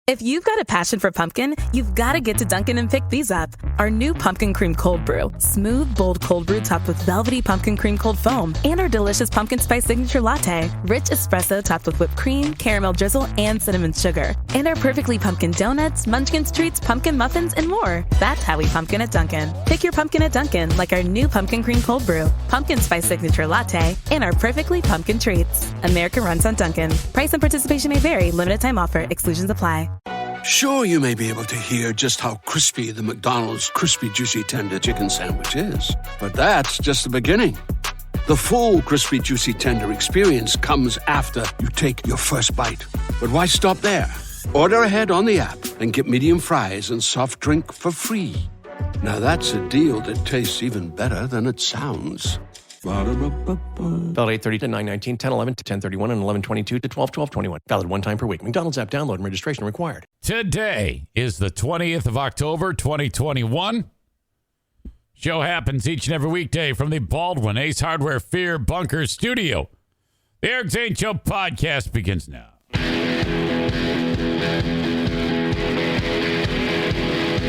If you've got a passion for pumpkin, you've got to get to Dunkin' and pick these up. Our new pumpkin cream cold brew. Smooth, bold cold brew topped with velvety pumpkin cream cold foam. And our delicious pumpkin spice signature latte. Rich espresso topped with whipped cream, caramel drizzle, and cinnamon sugar. And our perfectly pumpkin donuts, munchkins treats, pumpkin muffins, and more. That's how we pumpkin at Dunkin'. Pick your pumpkin at Dunkin', like our new pumpkin cream cold brew, pumpkin spice signature latte, and our perfectly pumpkin treats. America runs on Dunkin'. Price and participation may vary. Limited time offer. Exclusions apply. Sure, you may be able to hear just how crispy the McDonald's crispy, juicy, tender chicken sandwich is. But that's just the beginning. The full crispy, juicy, tender experience comes after you take your first bite. But why stop there? Order ahead on the app and get medium fries and soft drink for free. Now that's a deal that tastes even better than it sounds. Valid 8/30 to 9/19, 10/11 to 10/31, and 11/22 to 12/12/21. Valid one time per week. McDonald's app download and registration required. Today is the 20th of October, 2021. Show happens each and every weekday from the Baldwin Ace Hardware Fear Bunker Studio. The Eric Zane Show podcast begins now.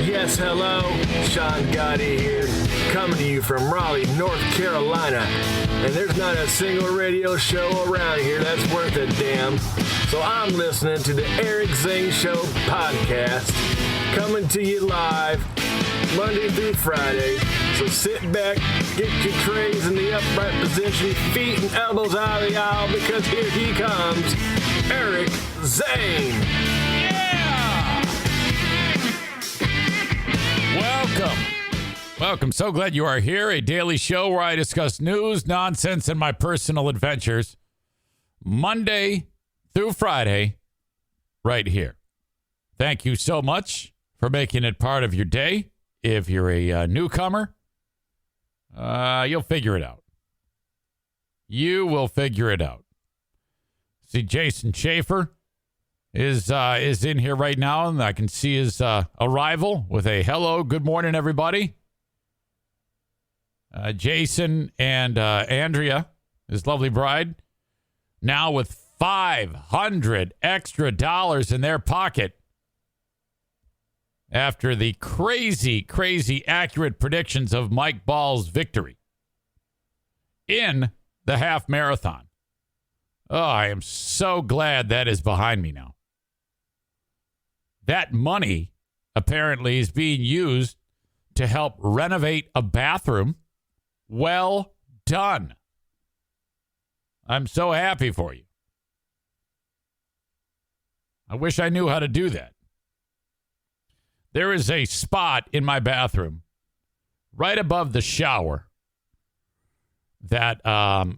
Yes, hello. Sean Gotti here, coming to you from Raleigh, North Carolina. And there's not a single radio show around here that's worth a damn. So I'm listening to the Eric Zane Show podcast, coming to you live Monday through Friday. So sit back, get your trays in the upright position, feet and elbows out of the aisle, because here he comes, Eric Zane. Welcome. So glad you are here. A daily show where I discuss news, nonsense, and my personal adventures. Monday through Friday, right here. Thank you so much for making it part of your day. If you're a newcomer, you'll figure it out. You will figure it out. See, Jason Schaefer is in here right now, and I can see his arrival with a hello, good morning, everybody. Jason and Andrea, his lovely bride, now with $500 extra in their pocket after the crazy accurate predictions of Mike Ball's victory in the half marathon. Oh, I am so glad that is behind me now. That money apparently is being used to help renovate a bathroom. Well done. I'm so happy for you. I wish I knew how to do that. There is a spot in my bathroom right above the shower that, well,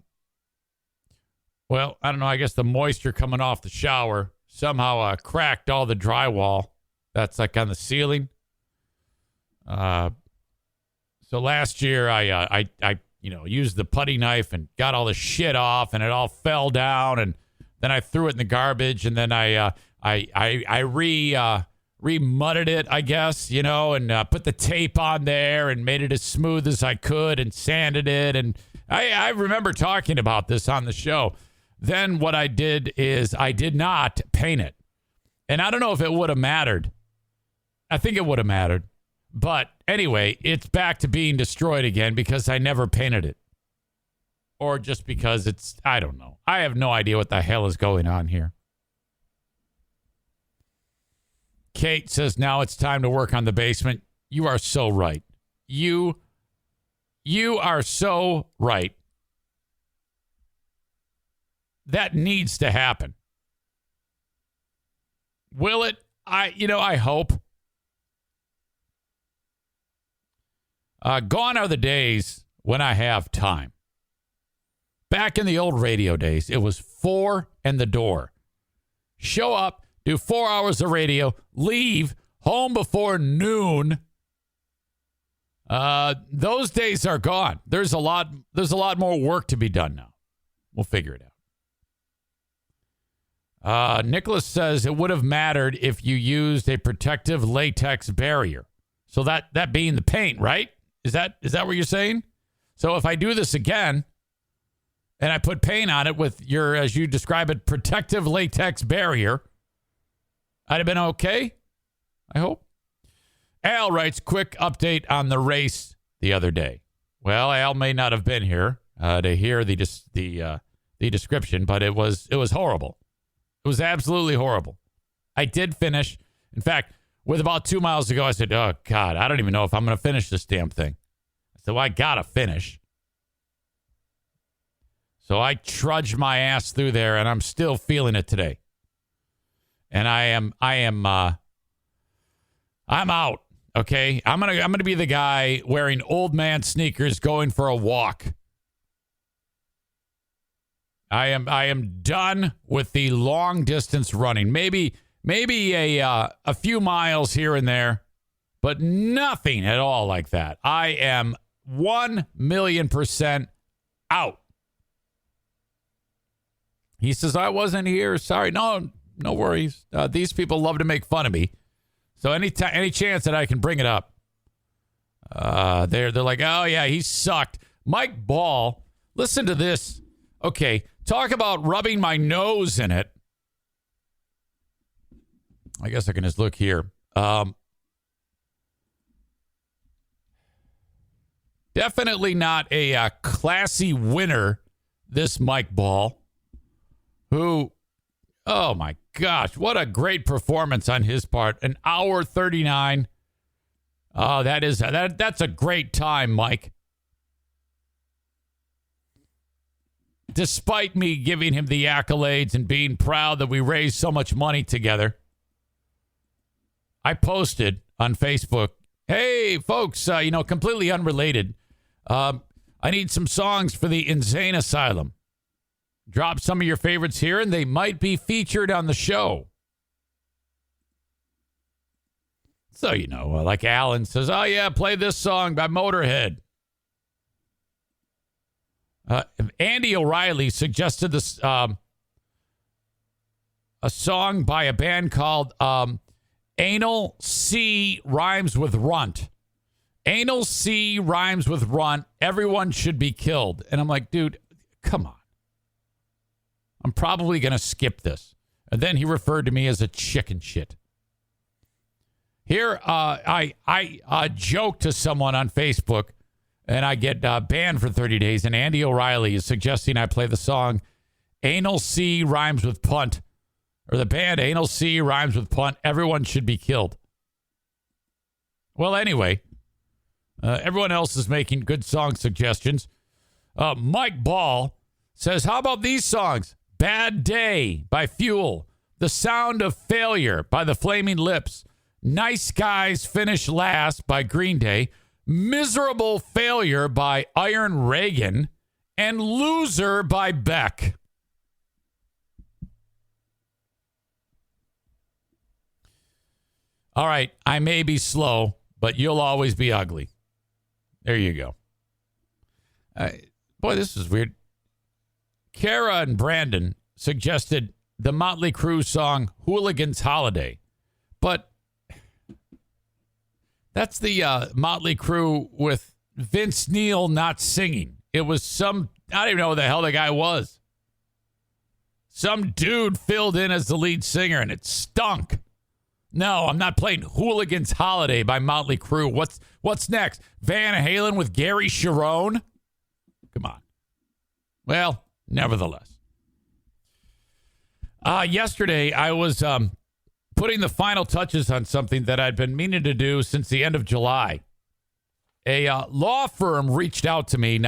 I don't know, I guess the moisture coming off the shower somehow cracked all the drywall that's like on the ceiling. So last year I used the putty knife and got all the shit off, and it all fell down, and then I threw it in the garbage, and then I re-mudded it, I guess, and put the tape on there and made it as smooth as I could and sanded it. And I remember talking about this on the show. Then what I did is I did not paint it. And I don't know if it would have mattered. I think it would have mattered. But anyway, it's back to being destroyed again because I never painted it. Or just because I don't know. I have no idea what the hell is going on here. Kate says now it's time to work on the basement. You are so right. You are so right. That needs to happen. Will it? I hope. Gone are the days when I have time. Back in the old radio days, it was 4 and the door. Show up, do 4 hours of radio, leave, home before noon. Those days are gone. There's a lot more work to be done now. We'll figure it out. Nicholas says it would have mattered if you used a protective latex barrier. So that being the paint, right? Is that what you're saying? So if I do this again and I put paint on it with your, as you describe it, protective latex barrier, I'd have been okay, I hope. Al writes, quick update on the race the other day. Well, Al may not have been here to hear the description, but it was horrible. It was absolutely horrible. I did finish. In fact, with about 2 miles to go, I said, oh, God, I don't even know if I'm going to finish this damn thing. So I got to finish. So I trudged my ass through there, and I'm still feeling it today. And I'm out. Okay, I'm gonna be the guy wearing old man sneakers going for a walk. I am done with the long distance running. Maybe a few miles here and there, but nothing at all like that. I am 1,000,000% out. He says, I wasn't here. Sorry. No worries. These people love to make fun of me. So any chance that I can bring it up, they're like, oh, yeah, he sucked. Mike Ball, listen to this. Okay, talk about rubbing my nose in it. I guess I can just look here. Definitely not a classy winner, this Mike Ball, who, oh, my gosh, what a great performance on his part. An hour 39. Oh, that's a great time, Mike. Despite me giving him the accolades and being proud that we raised so much money together, I posted on Facebook, hey, folks, completely unrelated. I need some songs for the Insane Asylum. Drop some of your favorites here, and they might be featured on the show. So, like Alan says, oh, yeah, play this song by Motorhead. Andy O'Reilly suggested this a song by a band called Anal C rhymes with runt. Anal C rhymes with runt. Everyone should be killed. And I'm like, dude, come on. I'm probably going to skip this. And then he referred to me as a chicken shit. Here, I joke to someone on Facebook, and I get banned for 30 days, and Andy O'Reilly is suggesting I play the song Anal C rhymes with punt, or the band Anal C rhymes with punt. Everyone should be killed. Well, anyway, everyone else is making good song suggestions. Mike Ball says, how about these songs? Bad Day by Fuel. The Sound of Failure by the Flaming Lips. Nice Guys Finish Last by Green Day. Miserable Failure by Iron Reagan. And Loser by Beck. All right, I may be slow, but you'll always be ugly. There you go. Boy, this is weird. Kara and Brandon suggested the Motley Crue song Hooligan's Holiday. But that's the Motley Crue with Vince Neil not singing. It was I don't even know who the hell the guy was. Some dude filled in as the lead singer, and it stunk. No, I'm not playing Hooligan's Holiday by Motley Crue. What's next? Van Halen with Gary Cherone? Come on. Well, nevertheless. Yesterday, I was putting the final touches on something that I'd been meaning to do since the end of July. A law firm reached out to me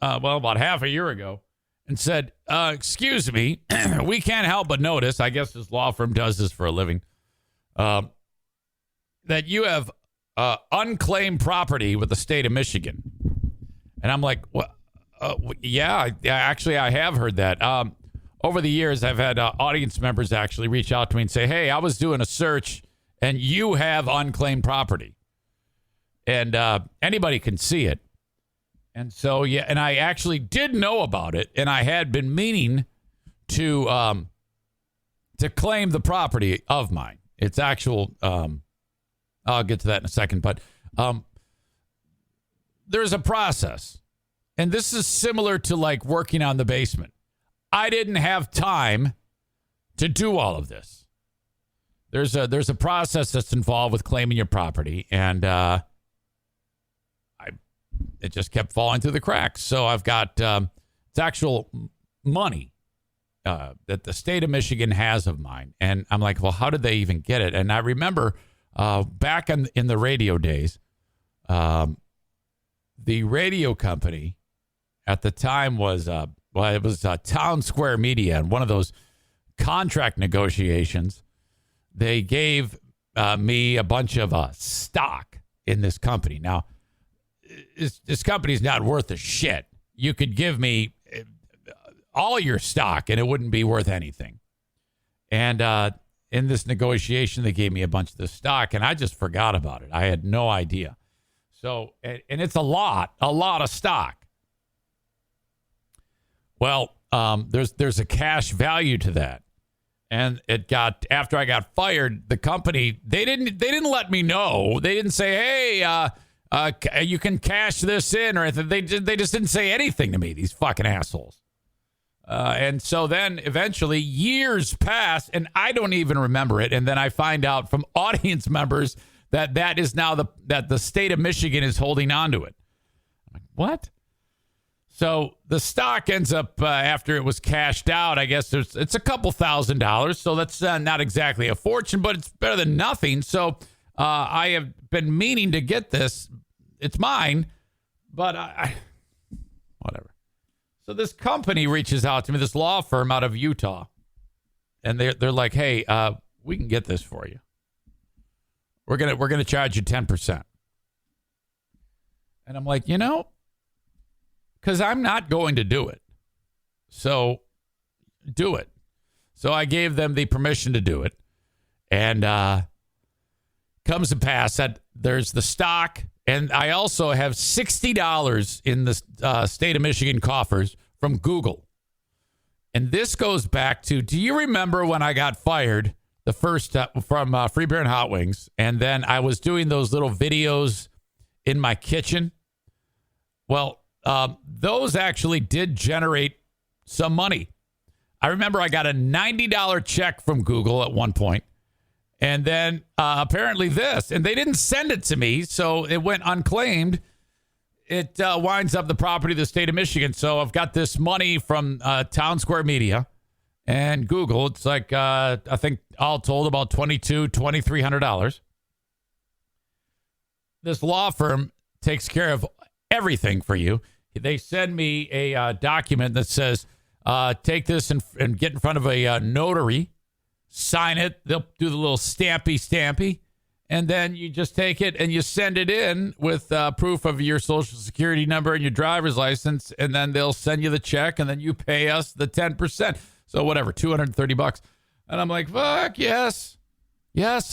about half a year ago and said, excuse me, we can't help but notice, I guess this law firm does this for a living, that you have unclaimed property with the state of Michigan. And I'm like, what? Yeah, actually, I have heard that. Over the years, I've had audience members actually reach out to me and say, hey, I was doing a search and you have unclaimed property. And anybody can see it. And so, yeah, and I actually did know about it. And I had been meaning to claim the property of mine. It's actual, I'll get to that in a second. But there's a process. And this is similar to like working on the basement. I didn't have time to do all of this. there's a process that's involved with claiming your property, and it just kept falling through the cracks. So I've got it's actual money that the state of Michigan has of mine, and I'm like, well, how did they even get it? And I remember back in the radio days, the radio company at the time was it was Town Square Media, and one of those contract negotiations, they gave me a bunch of stock in this company. Now, this company's not worth a shit. You could give me all your stock and it wouldn't be worth anything. And in this negotiation, they gave me a bunch of the stock, and I just forgot about it. I had no idea. So, and it's a lot of stock. Well, there's a cash value to that. And it got, after I got fired, the company, they didn't let me know. They didn't say, hey, you can cash this in or anything. They just didn't say anything to me, these fucking assholes. And so then eventually years pass and I don't even remember it. And then I find out from audience members that is now that the state of Michigan is holding on to it. I'm like, what? So the stock ends up after it was cashed out. I guess it's a couple $1,000s. So that's not exactly a fortune, but it's better than nothing. So I have been meaning to get this. It's mine, but whatever. So this company reaches out to me, this law firm out of Utah, and they're like, "Hey, we can get this for you. We're gonna charge you 10%." And I'm like, because I'm not going to do it, so do it. So I gave them the permission to do it, and comes to pass that there's the stock. And I also have $60 in the state of Michigan coffers from Google. And this goes back to, do you remember when I got fired the first from Free Beer and Hot Wings? And then I was doing those little videos in my kitchen. Well, those actually did generate some money. I remember I got a $90 check from Google at one point. And then apparently this, and they didn't send it to me, so it went unclaimed. It winds up the property of the state of Michigan. So I've got this money from Town Square Media and Google. It's like, I think all told about $2,300. This law firm takes care of everything for you. They send me a document that says, take this and get in front of a notary. Sign it. They'll do the little stampy, and then you just take it and you send it in with proof of your social security number and your driver's license, and then they'll send you the check, and then you pay us the 10%. So whatever, $230. And I'm like, fuck yes,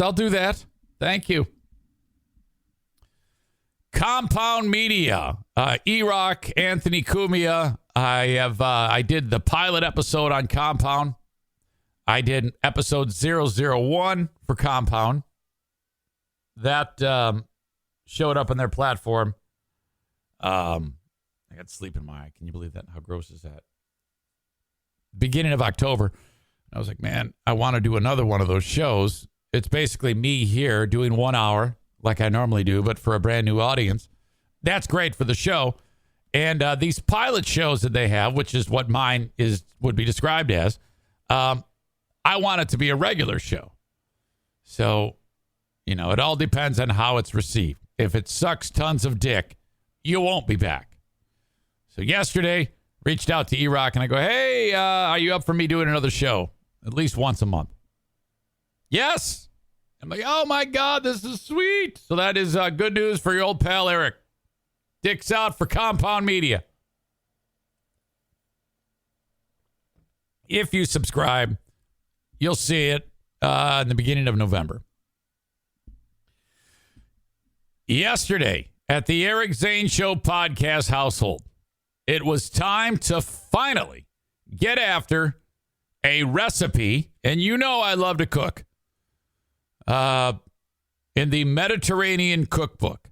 I'll do that. Thank you. Compound Media, E-Rock, Anthony Cumia. I did the pilot episode on Compound. I did episode 001 for Compound. That showed up on their platform. I got sleep in my eye. Can you believe that? How gross is that? Beginning of October. I was like, man, I want to do another one of those shows. It's basically me here doing 1 hour like I normally do, but for a brand new audience. That's great for the show. And these pilot shows that they have, which is what mine would be described as, I want it to be a regular show. So, it all depends on how it's received. If it sucks tons of dick, you won't be back. So yesterday, reached out to E-Rock and I go, hey, are you up for me doing another show? At least once a month. Yes. I'm like, oh my God, this is sweet. So that is good news for your old pal, Eric. Dick's out for Compound Media. If you subscribe, you'll see it in the beginning of November. Yesterday, at the Eric Zane Show podcast household, it was time to finally get after a recipe, and I love to cook, in the Mediterranean cookbook.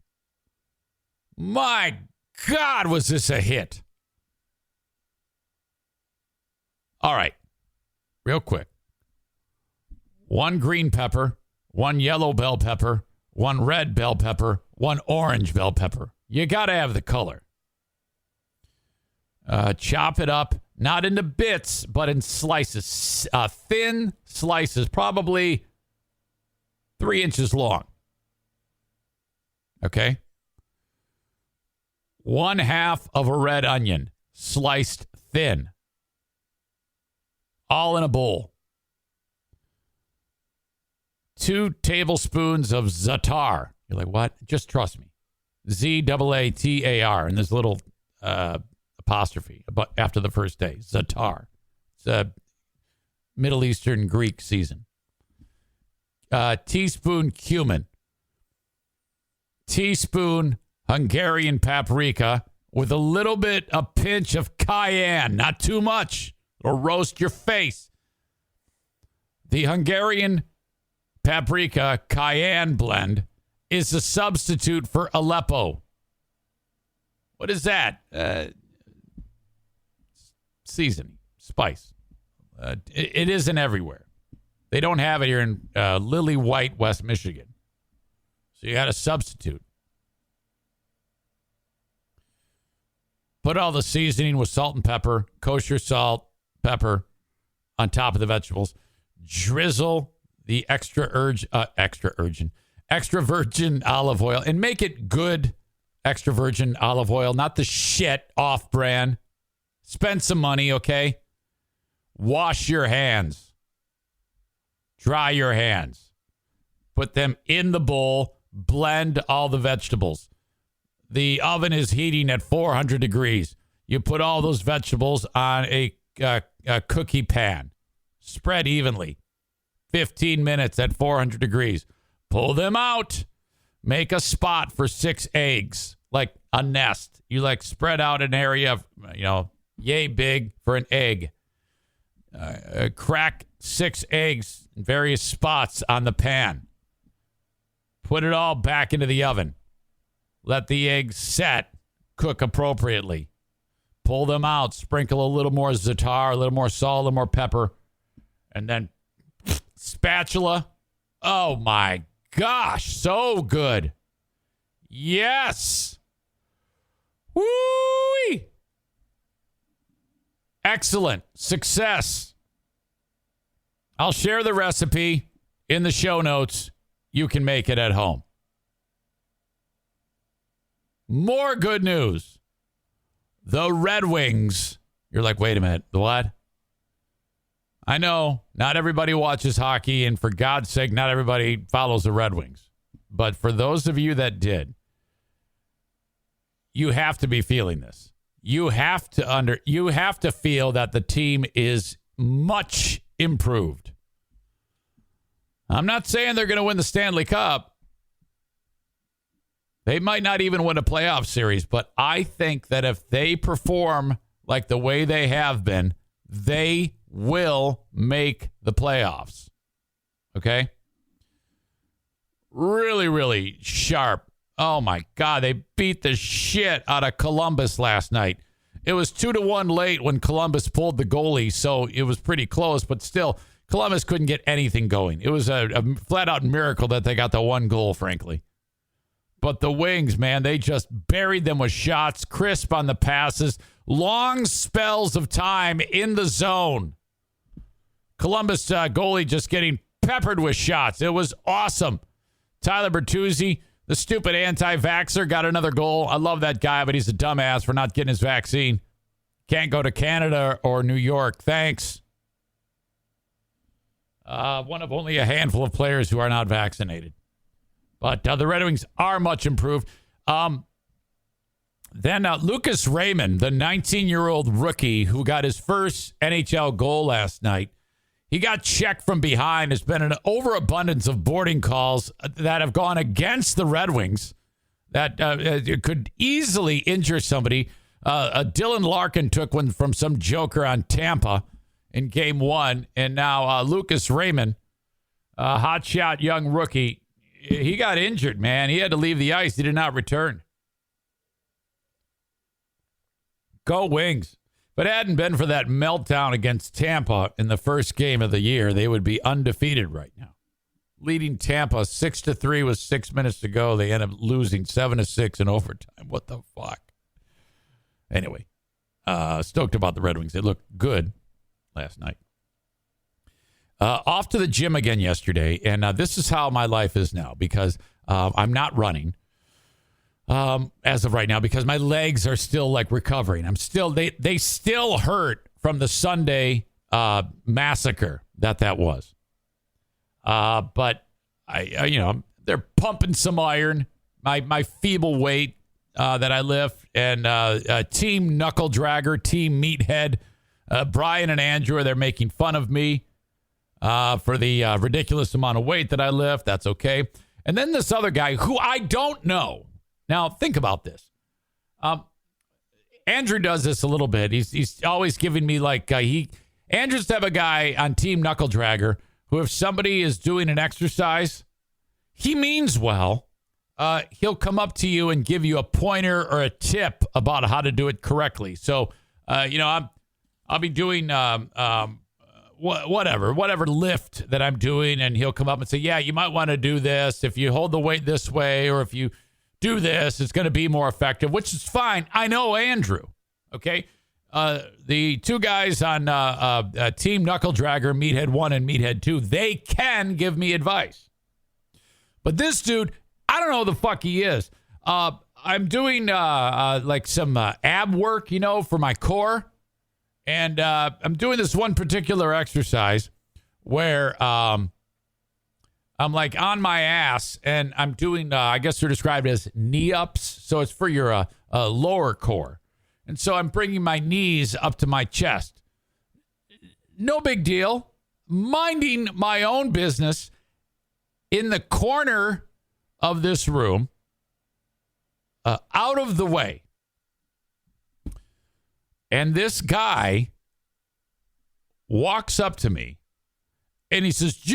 My God, was this a hit. All right, real quick. 1 green pepper, 1 yellow bell pepper, 1 red bell pepper, 1 orange bell pepper. You got to have the color. Chop it up, not into bits, but in slices, thin slices, probably 3 inches long. Okay? 1/2 of a red onion, sliced thin. All in a bowl. 2 tablespoons of za'atar. You're like, what? Just trust me. Zaatar. And there's a little apostrophe after the first day. Za'atar. It's a Middle Eastern Greek season. Teaspoon cumin. Teaspoon Hungarian paprika with a pinch of cayenne. Not too much. It'll roast your face. The Hungarian paprika cayenne blend is a substitute for Aleppo. What is that? Seasoning, spice. It isn't everywhere. They don't have it here in Lily White, West Michigan. So you got to substitute. Put all the seasoning with salt and pepper, kosher salt, pepper on top of the vegetables. Drizzle the extra virgin olive oil and make it good extra virgin olive oil, not the shit off brand. Spend some money, okay? Wash your hands. Dry your hands. Put them in the bowl. Blend all the vegetables. The oven is heating at 400 degrees. You put all those vegetables on a cookie pan. Spread evenly. 15 minutes at 400 degrees. Pull them out. Make a spot for 6 eggs, like a nest. You spread out an area, yay big for an egg. Crack 6 eggs in various spots on the pan. Put it all back into the oven. Let the eggs set. Cook appropriately. Pull them out. Sprinkle a little more za'atar, a little more salt, a little more pepper. And then spatula. Oh, my gosh. So good. Yes. Woo-wee. Excellent. Success. I'll share the recipe in the show notes. You can make it at home. More good news. The Red Wings. You're like, wait a minute. The what? I know not everybody watches hockey, and for God's sake, not everybody follows the Red Wings. But for those of you that did, you have to be feeling this. You have to feel that the team is much improved. I'm not saying they're going to win the Stanley Cup. They might not even win a playoff series, but I think that if they perform like the way they have been, they will make the playoffs. Okay? Really, really sharp. Oh, my God. They beat the shit out of Columbus last night. It was 2-1 late when Columbus pulled the goalie, so it was pretty close, but still, Columbus couldn't get anything going. It was a flat-out miracle that they got the one goal, frankly. But the Wings, man, they just buried them with shots, crisp on the passes, long spells of time in the zone. Columbus goalie just getting peppered with shots. It was awesome. Tyler Bertuzzi, the stupid anti-vaxxer, got another goal. I love that guy, but he's a dumbass for not getting his vaccine. Can't go to Canada or New York. Thanks. One of only a handful of players who are not vaccinated. But the Red Wings are much improved. Then Lucas Raymond, the 19-year-old rookie who got his first NHL goal last night, he got checked from behind. There's been an overabundance of boarding calls that have gone against the Red Wings that could easily injure somebody. Dylan Larkin took one from some joker on Tampa in Game 1. And now Lucas Raymond, hotshot young rookie, he got injured, man. He had to leave the ice. He did not return. Go Wings. If it hadn't been for that meltdown against Tampa in the first game of the year, they would be undefeated right now. Leading Tampa 6-3 with 6 minutes to go. They end up losing 7-6 in overtime. What the fuck? Anyway, stoked about the Red Wings. They looked good last night. Off to the gym again yesterday, and this is how my life is now because I'm not running as of right now because my legs are still like recovering. They still hurt from the Sunday massacre that was. But I they're pumping some iron. My feeble weight that I lift, and Team Knuckle Dragger, Team Meathead, Brian and Andrew, they're making fun of me for the ridiculous amount of weight that I lift. That's okay. And then this other guy who I don't know. Now think about this. Andrew does this a little bit. He's always giving me like Andrew's the type of guy on Team Knuckle Dragger who, if somebody is doing an exercise, he means well. He'll come up to you and give you a pointer or a tip about how to do it correctly. So, I'll be doing whatever lift that I'm doing, and he'll come up and say, yeah, you might want to do this. If you hold the weight this way, or if you do this, it's going to be more effective, which is fine. I know Andrew, okay? The two guys on Team Knuckle Dragger, Meathead 1 and Meathead 2, they can give me advice. But this dude, I don't know who the fuck he is. I'm doing like some ab work, for my core. And I'm doing this one particular exercise where I'm like on my ass, and I'm doing, I guess they're described as knee ups. So it's for your lower core. And so I'm bringing my knees up to my chest. No big deal. Minding my own business in the corner of this room, out of the way. And this guy walks up to me and he says,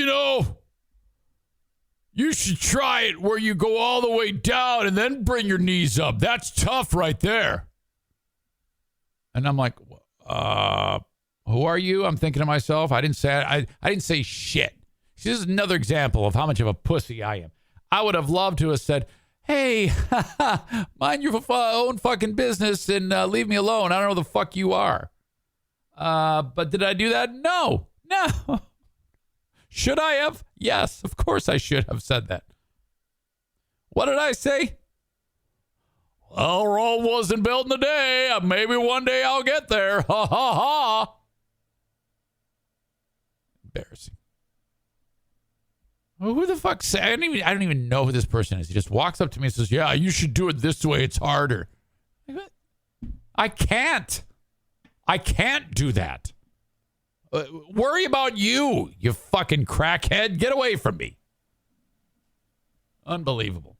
you should try it where you go all the way down and then bring your knees up. That's tough right there. And I'm like, who are you? I'm thinking to myself, I didn't say shit. This is another example of how much of a pussy I am. I would have loved to have said, hey, mind your own fucking business and leave me alone. I don't know who the fuck you are. But did I do that? No. Should I have? Yes, of course I should have said that. What did I say? Well, Rome wasn't built in a day. Maybe one day I'll get there. Ha, ha, ha. Embarrassing. Well, who the fuck say? I don't even know who this person is. He just walks up to me and says, yeah, you should do it this way. It's harder. I can't do that. Worry about you fucking crackhead. Get away from me. Unbelievable.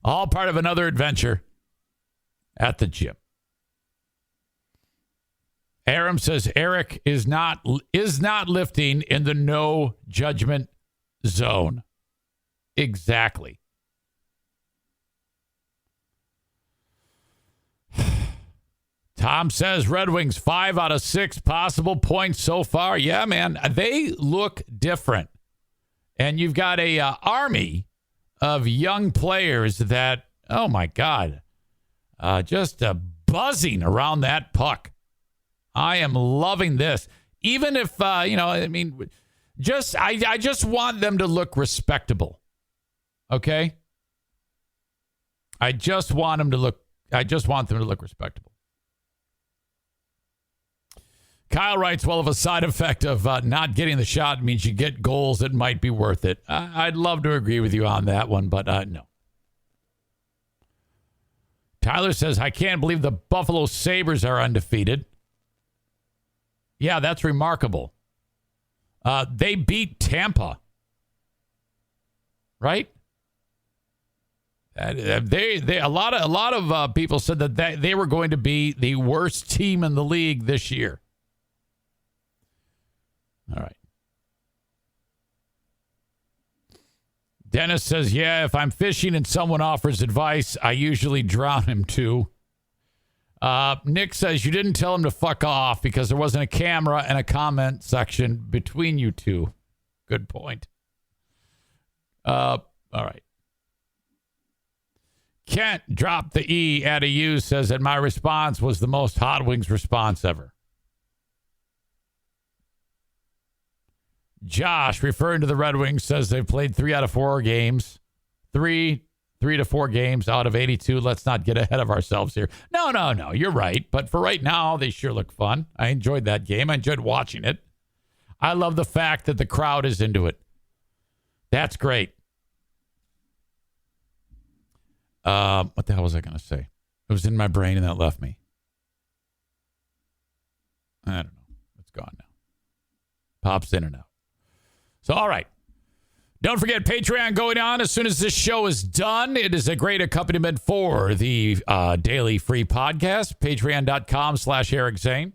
All part of another adventure at the gym. Aram says Eric is not lifting in the no judgment zone. Exactly. Tom says Red Wings 5 out of 6 possible points so far. Yeah, man, they look different. And you've got a army of young players that, oh my God, just buzzing around that puck. I am loving this. Even if, I just want them to look respectable. Okay? I just want them to look respectable. Kyle writes, well, if a side effect of not getting the shot means you get goals, it might be worth it. I'd love to agree with you on that one, but no. Tyler says, I can't believe the Buffalo Sabres are undefeated. Yeah, that's remarkable. They beat Tampa. Right? A lot of people said that they were going to be the worst team in the league this year. All right. Dennis says, yeah, if I'm fishing and someone offers advice, I usually drown him too. Nick says you didn't tell him to fuck off because there wasn't a camera and a comment section between you two. Good point. All right. Kent dropped the E at a U, says that my response was the most Hot Wings response ever. Josh, referring to the Red Wings, says they've played 3 out of 4 games. 3 to 4 games out of 82. Let's not get ahead of ourselves here. No. You're right. But for right now, they sure look fun. I enjoyed that game. I enjoyed watching it. I love the fact that the crowd is into it. That's great. What the hell was I going to say? It was in my brain and that left me. I don't know. It's gone now. Pops in and out. So, all right. Don't forget Patreon going on as soon as this show is done. It is a great accompaniment for the daily free podcast. Patreon.com/Eric Zane.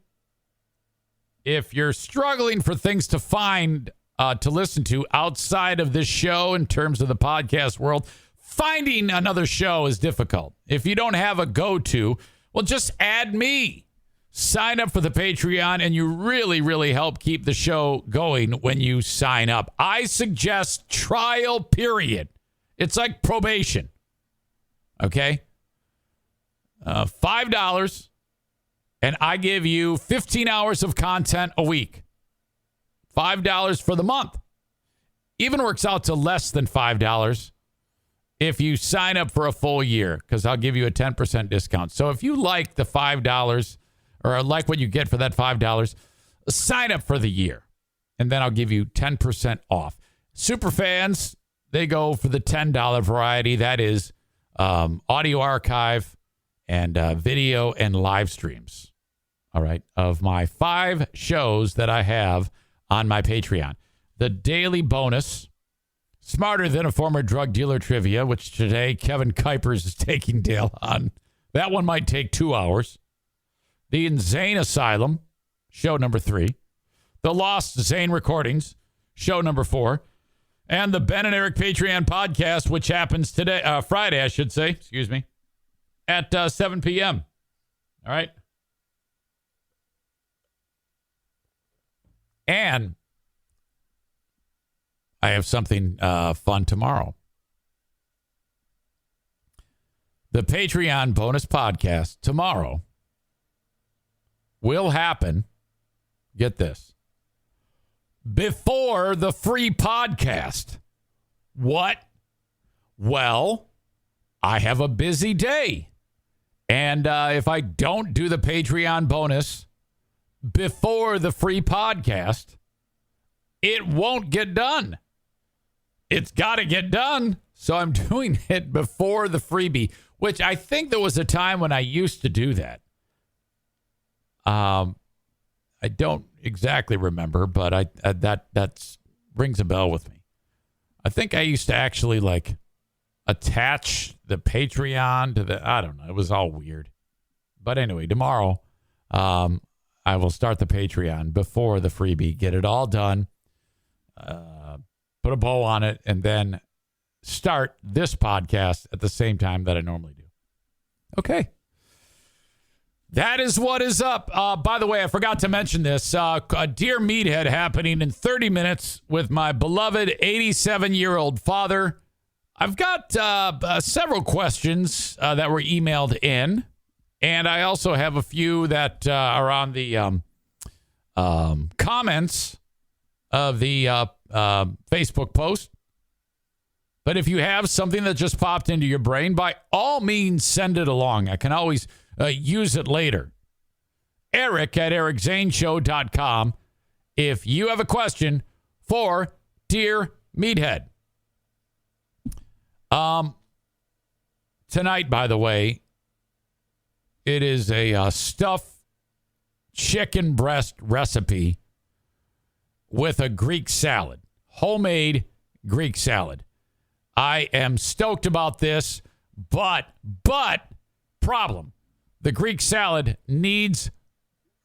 If you're struggling for things to find to listen to outside of this show in terms of the podcast world, finding another show is difficult. If you don't have a go-to, well, just add me. Sign up for the Patreon, and you really, really help keep the show going when you sign up. I suggest trial period. It's like probation. Okay? $5, and I give you 15 hours of content a week. $5 for the month. Even works out to less than $5 if you sign up for a full year, because I'll give you a 10% discount. So if you like the $5 or like what you get for that $5, sign up for the year, and then I'll give you 10% off. Super fans, they go for the $10 variety. That is audio archive and video and live streams, all right, of my 5 shows that I have on my Patreon. The daily bonus, Smarter Than a Former Drug Dealer Trivia, which today Kevin Kuipers is taking Dale on. That one might take 2 hours. The Insane Asylum, show number 3. The Lost Zane Recordings, show number 4. And the Ben and Eric Patreon podcast, which happens today, Friday, I should say, at 7 p.m. All right. And I have something fun tomorrow. The Patreon bonus podcast tomorrow will happen, get this, before the free podcast. What? Well, I have a busy day. And if I don't do the Patreon bonus before the free podcast, it won't get done. It's got to get done. So I'm doing it before the freebie, which I think there was a time when I used to do that. I don't exactly remember, but that rings a bell with me. I think I used to actually attach the Patreon to the, I don't know. It was all weird. But anyway, tomorrow, I will start the Patreon before the freebie, get it all done, put a bow on it, and then start this podcast at the same time that I normally do. Okay. That is what is up. By the way, I forgot to mention this. Dear Meathead happening in 30 minutes with my beloved 87-year-old father. I've got several questions that were emailed in, and I also have a few that are on the comments of the Facebook post. But if you have something that just popped into your brain, by all means, send it along. I can always use it later. Eric at ericzaneshow.com if you have a question for Dear Meathead. Tonight, by the way, it is a stuffed chicken breast recipe with a Greek salad. Homemade Greek salad. I am stoked about this, but problem. The Greek salad needs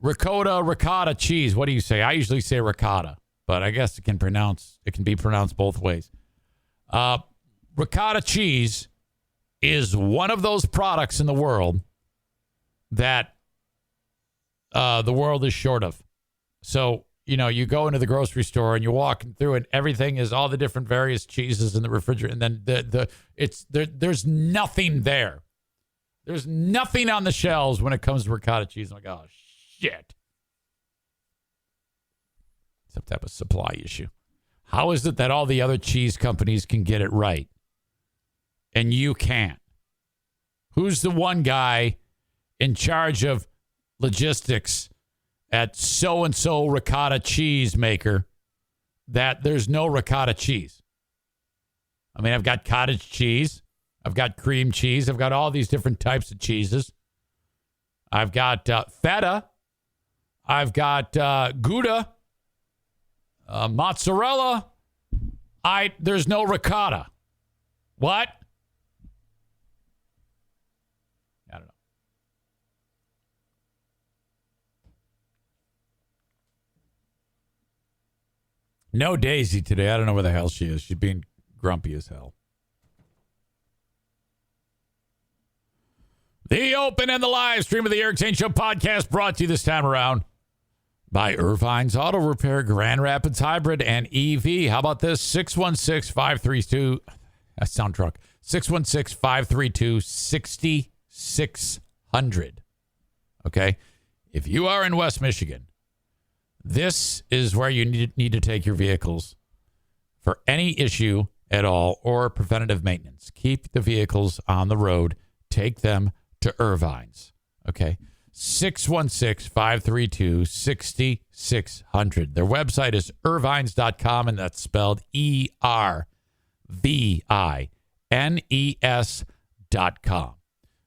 ricotta cheese. What do you say? I usually say ricotta, but I guess it can be pronounced both ways. Ricotta cheese is one of those products in the world that the world is short of. So, you go into the grocery store and you're walking through and everything is all the different various cheeses in the refrigerator. And then there's nothing there. There's nothing on the shelves when it comes to ricotta cheese. I'm like, oh, shit. Some type of supply issue. How is it that all the other cheese companies can get it right and you can't? Who's the one guy in charge of logistics at so-and-so ricotta cheese maker that there's no ricotta cheese? I mean, I've got cottage cheese. I've got cream cheese. I've got all these different types of cheeses. I've got feta. I've got Gouda. Mozzarella. There's no ricotta. What? I don't know. No Daisy today. I don't know where the hell she is. She's being grumpy as hell. The open and the live stream of the Eric Zane Show podcast brought to you this time around by Irvine's Auto Repair, Grand Rapids Hybrid, and EV. How about this? 616-532... I sound drunk. 616-532-6600. Okay? If you are in West Michigan, this is where you need to take your vehicles for any issue at all or preventative maintenance. Keep the vehicles on the road. Take them to Irvine's. Okay? 616-532-6600. Their website is irvines.com, and that's spelled ERVINES.com.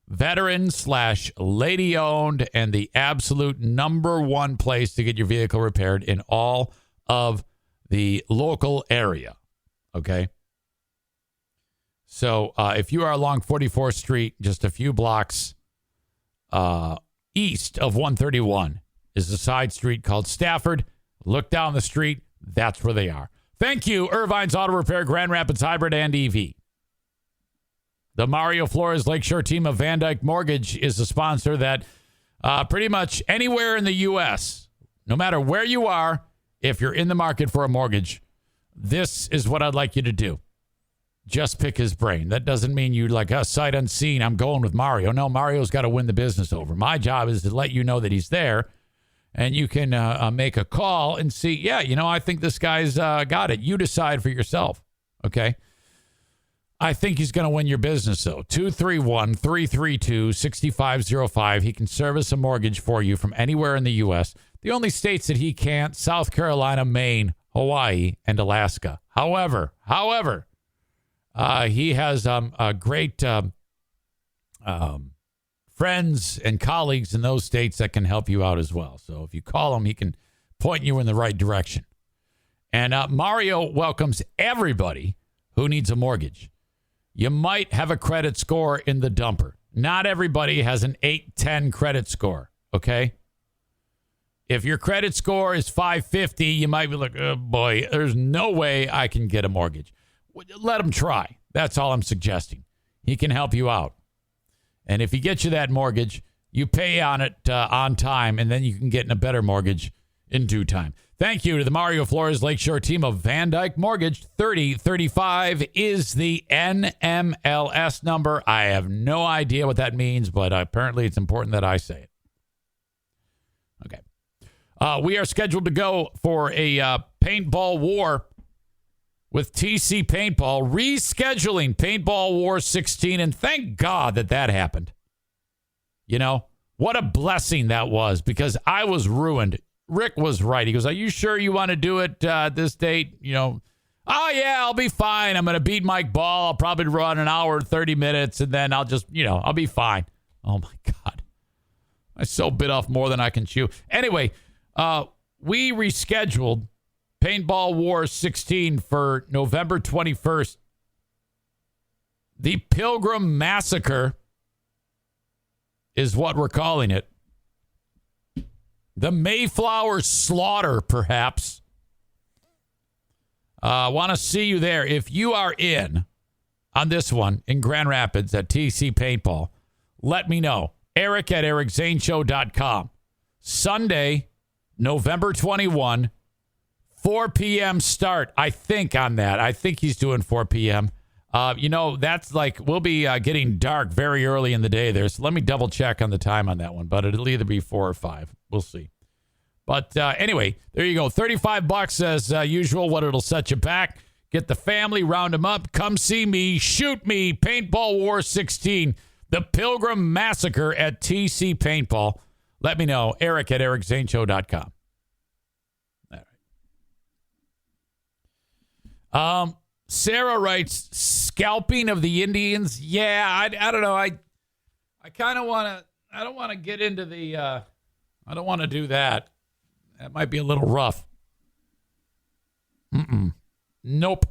Veteran/lady owned and the absolute number one place to get your vehicle repaired in all of the local area. Okay? So if you are along 44th Street, just a few blocks east of 131 is a side street called Stafford. Look down the street. That's where they are. Thank you, Irvine's Auto Repair, Grand Rapids Hybrid, and EV. The Mario Flores Lakeshore team of Van Dyke Mortgage is a sponsor that pretty much anywhere in the U.S., no matter where you are, if you're in the market for a mortgage, this is what I'd like you to do. Just pick his brain. That doesn't mean you sight unseen, I'm going with Mario. No, Mario's got to win the business over. My job is to let you know that he's there, and you can make a call and see, I think this guy's got it. You decide for yourself, okay? I think he's going to win your business, though. 231-332-6505. He can service a mortgage for you from anywhere in the U.S. The only states that he can't, South Carolina, Maine, Hawaii, and Alaska. However, he has great friends and colleagues in those states that can help you out as well. So if you call him, he can point you in the right direction. And Mario welcomes everybody who needs a mortgage. You might have a credit score in the dumper. Not everybody has an 810 credit score, okay? If your credit score is 550, you might be like, oh boy, there's no way I can get a mortgage. Let him try. That's all I'm suggesting. He can help you out. And if he gets you that mortgage, you pay on it on time, and then you can get in a better mortgage in due time. Thank you to the Mario Flores Lakeshore team of Van Dyke Mortgage. 3035 is the NMLS number. I have no idea what that means, but apparently it's important that I say it. Okay. We are scheduled to go for a paintball war with TC Paintball, rescheduling Paintball War 16, and thank God that happened. You know, what a blessing that was, because I was ruined. Rick was right. He goes, are you sure you want to do it this date? Oh, yeah, I'll be fine. I'm going to beat Mike Ball. I'll probably run an hour, 30 minutes, and then I'll just, I'll be fine. Oh, my God. I so bit off more than I can chew. Anyway, we rescheduled Paintball War 16 for November 21st. The Pilgrim Massacre is what we're calling it. The Mayflower Slaughter, perhaps. I want to see you there. If you are in on this one in Grand Rapids at TC Paintball, let me know. Eric at ericzaneshow.com. Sunday, November 21, 4 p.m. start, I think, on that. I think he's doing 4 p.m. That's like, we'll be getting dark very early in the day there. So let me double check on the time on that one, but it'll either be 4 or 5. We'll see. But anyway, there you go. $35 as usual. What it'll set you back. Get the family, round them up. Come see me. Shoot me. Paintball War 16. The Pilgrim Massacre at TC Paintball. Let me know. Eric at ericzaneshow.com. All right. Sarah writes, scalping of the Indians. Yeah, I don't know. I kind of want to, I don't want to get into the, I don't want to do that. That might be a little rough. Nope.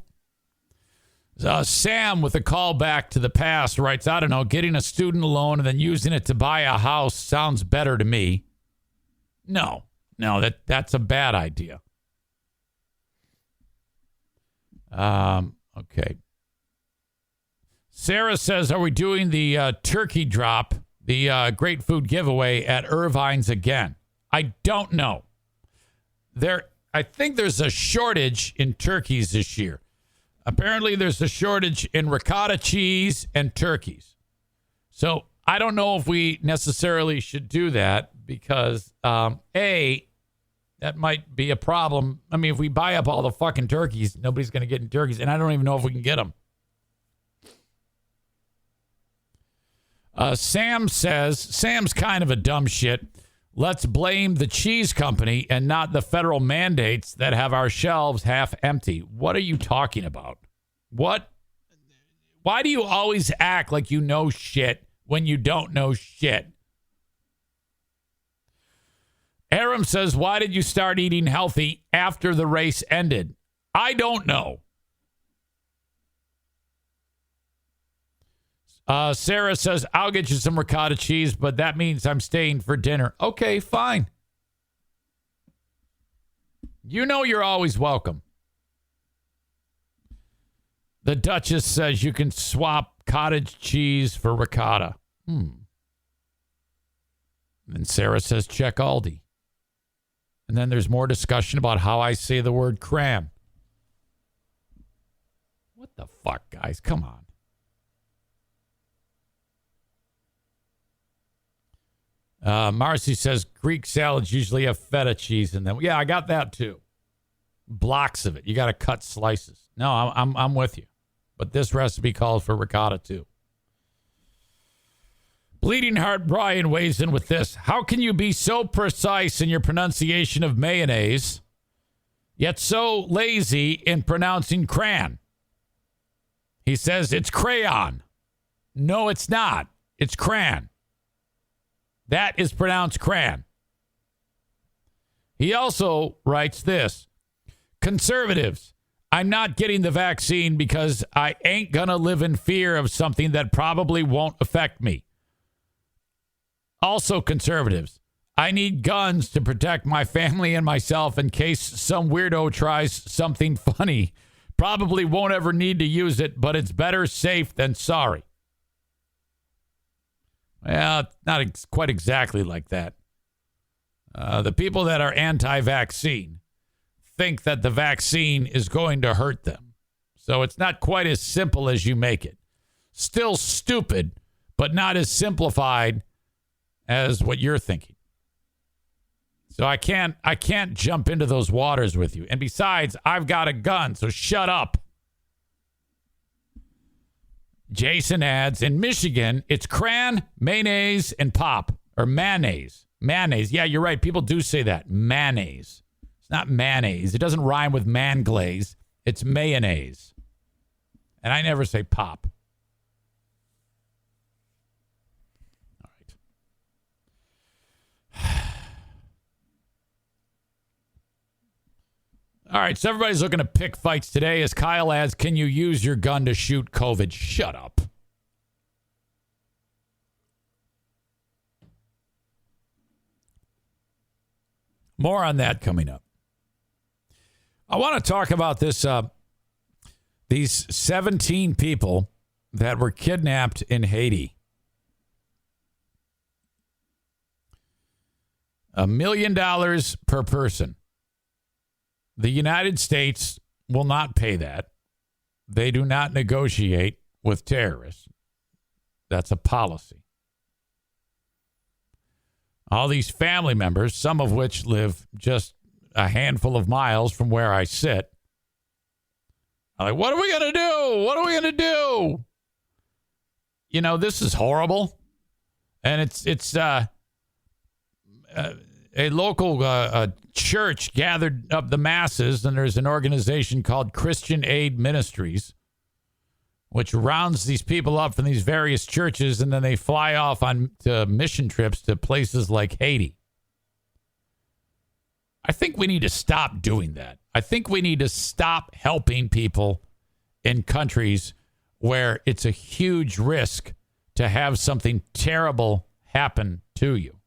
Sam with a call back to the past writes, I don't know, getting a student loan and then using it to buy a house sounds better to me. No, that's a bad idea. Okay. Sarah says, are we doing the turkey drop, the great food giveaway at Irvine's again? I don't know. I think there's a shortage in turkeys this year. Apparently there's a shortage in ricotta cheese and turkeys. So I don't know if we necessarily should do that because, that might be a problem. I mean, if we buy up all the fucking turkeys, nobody's going to get any turkeys, and I don't even know if we can get them. Sam says, Sam's kind of a dumb shit. Let's blame the cheese company and not the federal mandates that have our shelves half empty. What are you talking about? What? Why do you always act like you know shit when you don't know shit? Aram says, why did you start eating healthy after the race ended? I don't know. Sarah says, I'll get you some ricotta cheese, but that means I'm staying for dinner. Okay, fine. You know you're always welcome. The Duchess says you can swap cottage cheese for ricotta. And Sarah says, check Aldi. And then there's more discussion about how I say the word cram. What the fuck, guys? Come on. Marcy says Greek salads usually have feta cheese in them. Yeah, I got that too. Blocks of it. You got to cut slices. No, I'm with you. But this recipe calls for ricotta too. Bleeding Heart Brian weighs in with this. How can you be so precise in your pronunciation of mayonnaise, yet so lazy in pronouncing crayon? He says it's crayon. No, it's not. It's crayon. That is pronounced crayon. He also writes this. Conservatives, I'm not getting the vaccine because I ain't gonna live in fear of something that probably won't affect me. Also, conservatives, I need guns to protect my family and myself in case some weirdo tries something funny. Probably won't ever need to use it, but it's better safe than sorry. Well, not quite exactly like that. The people that are anti-vaccine think that the vaccine is going to hurt them. So it's not quite as simple as you make it. Still stupid, but not as simplified as what you're thinking. So I can't jump into those waters with you. And besides, I've got a gun, so shut up. Jason adds, in Michigan, it's cran, mayonnaise, and pop. Or mayonnaise. Mayonnaise. Yeah, you're right. People do say that. Mayonnaise. It's not mayonnaise. It doesn't rhyme with man glaze. It's mayonnaise. And I never say pop. All right. All right, so everybody's looking to pick fights today. As Kyle adds, can you use your gun to shoot COVID? Shut up. More on that coming up. I want to talk about this. These 17 people that were kidnapped in Haiti. $1 million per person. The United States will not pay that. They do not negotiate with terrorists. That's a policy. All these family members, some of which live just a handful of miles from where I sit, are like, what are we going to do? What are we going to do? You know, this is horrible. And it's a local church gathered up the masses, and there's an organization called Christian Aid Ministries, which rounds these people up from these various churches, and then they fly off on to mission trips to places like Haiti. I think we need to stop doing that. I think we need to stop helping people in countries where it's a huge risk to have something terrible happen to you.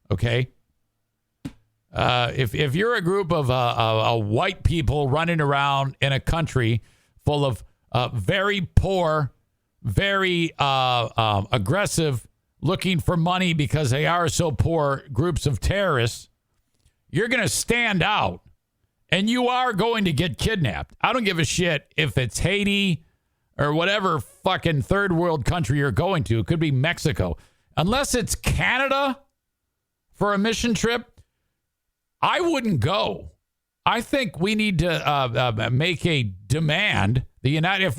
Okay? If you're a group of white people running around in a country full of very poor, very aggressive, looking for money because they are so poor, groups of terrorists, you're going to stand out, and you are going to get kidnapped. I don't give a shit if it's Haiti or whatever fucking third world country you're going to. It could be Mexico. Unless it's Canada for a mission trip, I wouldn't go. I think we need to make a demand. If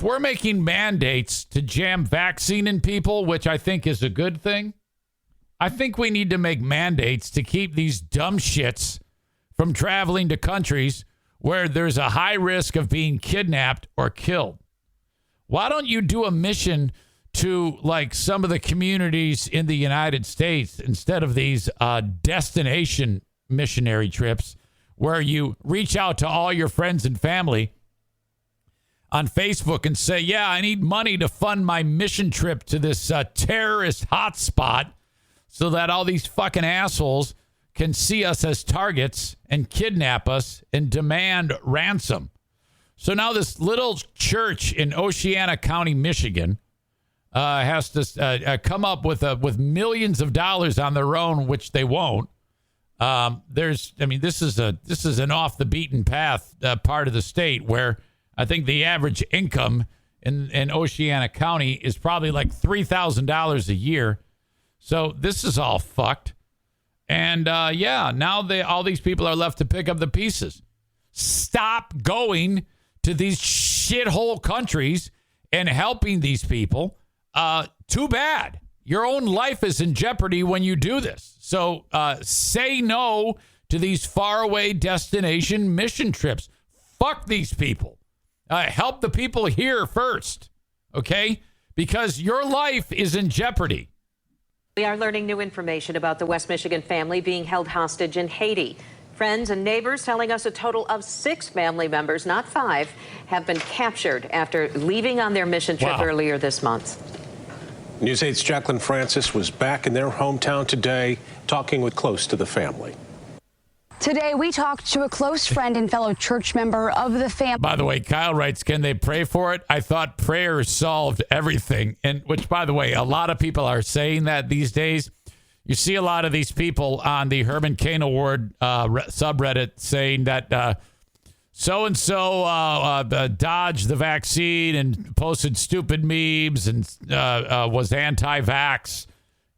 we're making mandates to jam vaccine in people, which I think is a good thing, I think we need to make mandates to keep these dumb shits from traveling to countries where there's a high risk of being kidnapped or killed. Why don't you do a mission to like some of the communities in the United States instead of these destination missionary trips where you reach out to all your friends and family on Facebook and say, yeah, I need money to fund my mission trip to this terrorist hotspot so that all these fucking assholes can see us as targets and kidnap us and demand ransom. So now this little church in Oceana County, Michigan, has to come up with millions of dollars on their own, which they won't. This is an off the beaten path part of the state where I think the average income in Oceana County is probably like $3,000 a year. So this is all fucked. And now all these people are left to pick up the pieces. Stop going to these shithole countries and helping these people. Too bad. Your own life is in jeopardy when you do this. So say no to these faraway destination mission trips. Fuck these people. Help the people here first, okay? Because your life is in jeopardy. We are learning new information about the West Michigan family being held hostage in Haiti. Friends and neighbors telling us a total of 6 family members, not 5, have been captured after leaving on their mission trip earlier this month. News 8's Jacqueline Francis was back in their hometown today, talking with close to the family. Today, we talked to a close friend and fellow church member of the family. By the way, Kyle writes, can they pray for it? I thought prayer solved everything. And which, by the way, a lot of people are saying that these days. You see a lot of these people on the Herman Cain Award subreddit saying that so-and-so dodged the vaccine and posted stupid memes and was anti-vax.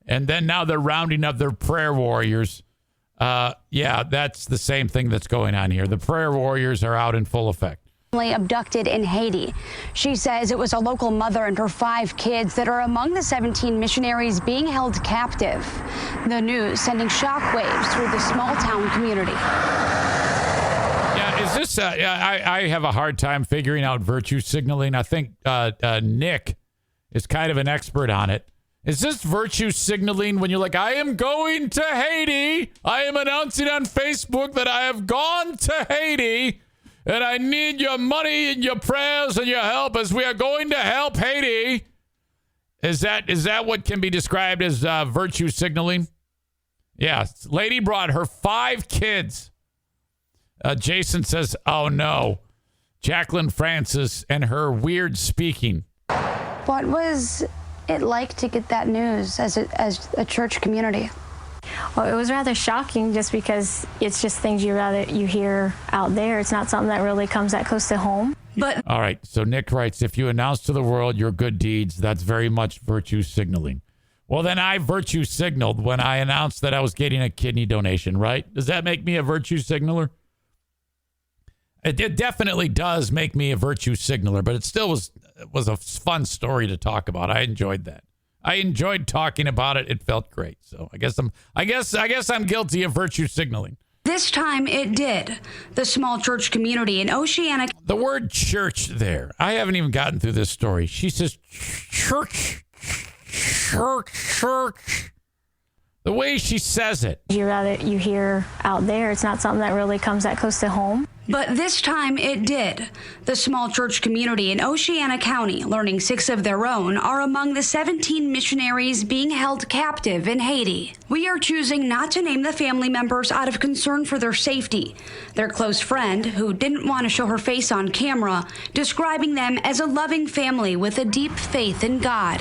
And then now they're rounding up their prayer warriors. That's the same thing that's going on here. The prayer warriors are out in full effect. Abducted in Haiti. She says it was a local mother and her 5 kids that are among the 17 missionaries being held captive. The news sending shockwaves through the small town community. Yeah, is this? I have a hard time figuring out virtue signaling. I think Nick is kind of an expert on it. Is this virtue signaling when you're like, I am going to Haiti. I am announcing on Facebook that I have gone to Haiti. And I need your money and your prayers and your help as we are going to help Haiti. Is that what can be described as virtue signaling? Yeah. Lady brought her 5 kids. Jason says, oh, no. Jacqueline Francis and her weird speaking. What was it like to get that news as a church community? Well, it was rather shocking just because it's just things you hear out there. It's not something that really comes that close to home. But all right, so Nick writes, if you announce to the world your good deeds, that's very much virtue signaling. Well, then I virtue signaled when I announced that I was getting a kidney donation, right? Does that make me a virtue signaler? It definitely does make me a virtue signaler, but it still was a fun story to talk about. I enjoyed that. I enjoyed talking about it. It felt great. So I guess I'm guilty of virtue signaling. this time it did. The small church community in Oceana. The word church there. I haven't even gotten through this story. She says church. The way she says it. You hear out there, it's not something that really comes that close to home. But this time it did. The small church community in Oceana County, learning 6 of their own, are among the 17 missionaries being held captive in Haiti. We are choosing not to name the family members out of concern for their safety. Their close friend, who didn't want to show her face on camera, describing them as a loving family with a deep faith in God.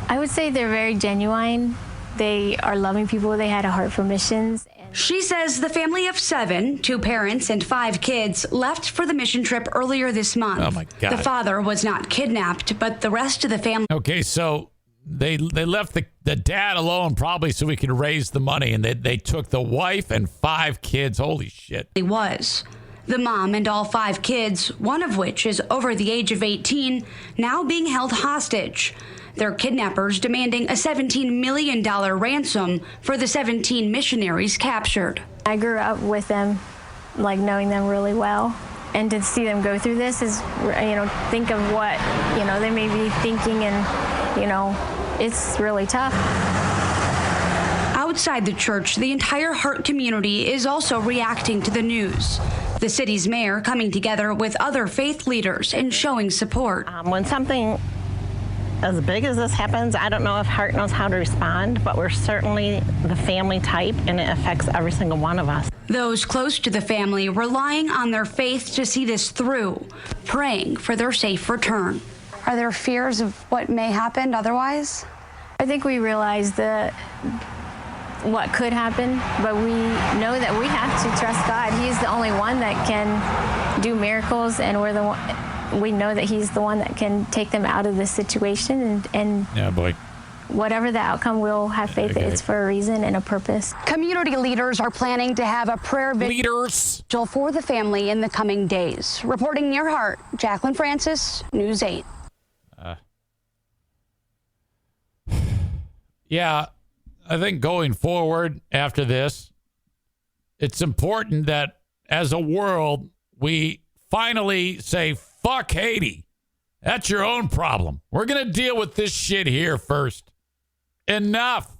I would say they're very genuine. They are loving people. They had a heart for missions. She says the family of 7, 2 parents and 5 kids, left for the mission trip earlier this month. Oh, my God. The father was not kidnapped, but the rest of the family... Okay, so they left the dad alone probably so we could raise the money, and they took the wife and 5 kids. Holy shit. He was. The mom and all 5 kids, one of which is over the age of 18, now being held hostage. Their kidnappers demanding a $17 million ransom for the 17 missionaries captured. I grew up with them, like knowing them really well. And to see them go through this is, think of what, they may be thinking, and, it's really tough. Outside the church, the entire Heart community is also reacting to the news. The city's mayor coming together with other faith leaders and showing support. When something as big as this happens, I don't know if Heart knows how to respond, but we're certainly the family type, and it affects every single one of us. Those close to the family relying on their faith to see this through, praying for their safe return. Are there fears of what may happen otherwise? I think we realize what could happen, but we know that we have to trust God. He's the only one that can do miracles, and we know that he's the one that can take them out of this situation, and yeah, boy. Whatever the outcome, we'll have faith that it's for a reason and a purpose. Community leaders are planning to have a prayer vigil for the family in the coming days. Reporting near Heart, Jacqueline Francis, News 8. Yeah, I think going forward after this, it's important that as a world, we finally say, fuck Haiti. That's your own problem. We're going to deal with this shit here first. Enough.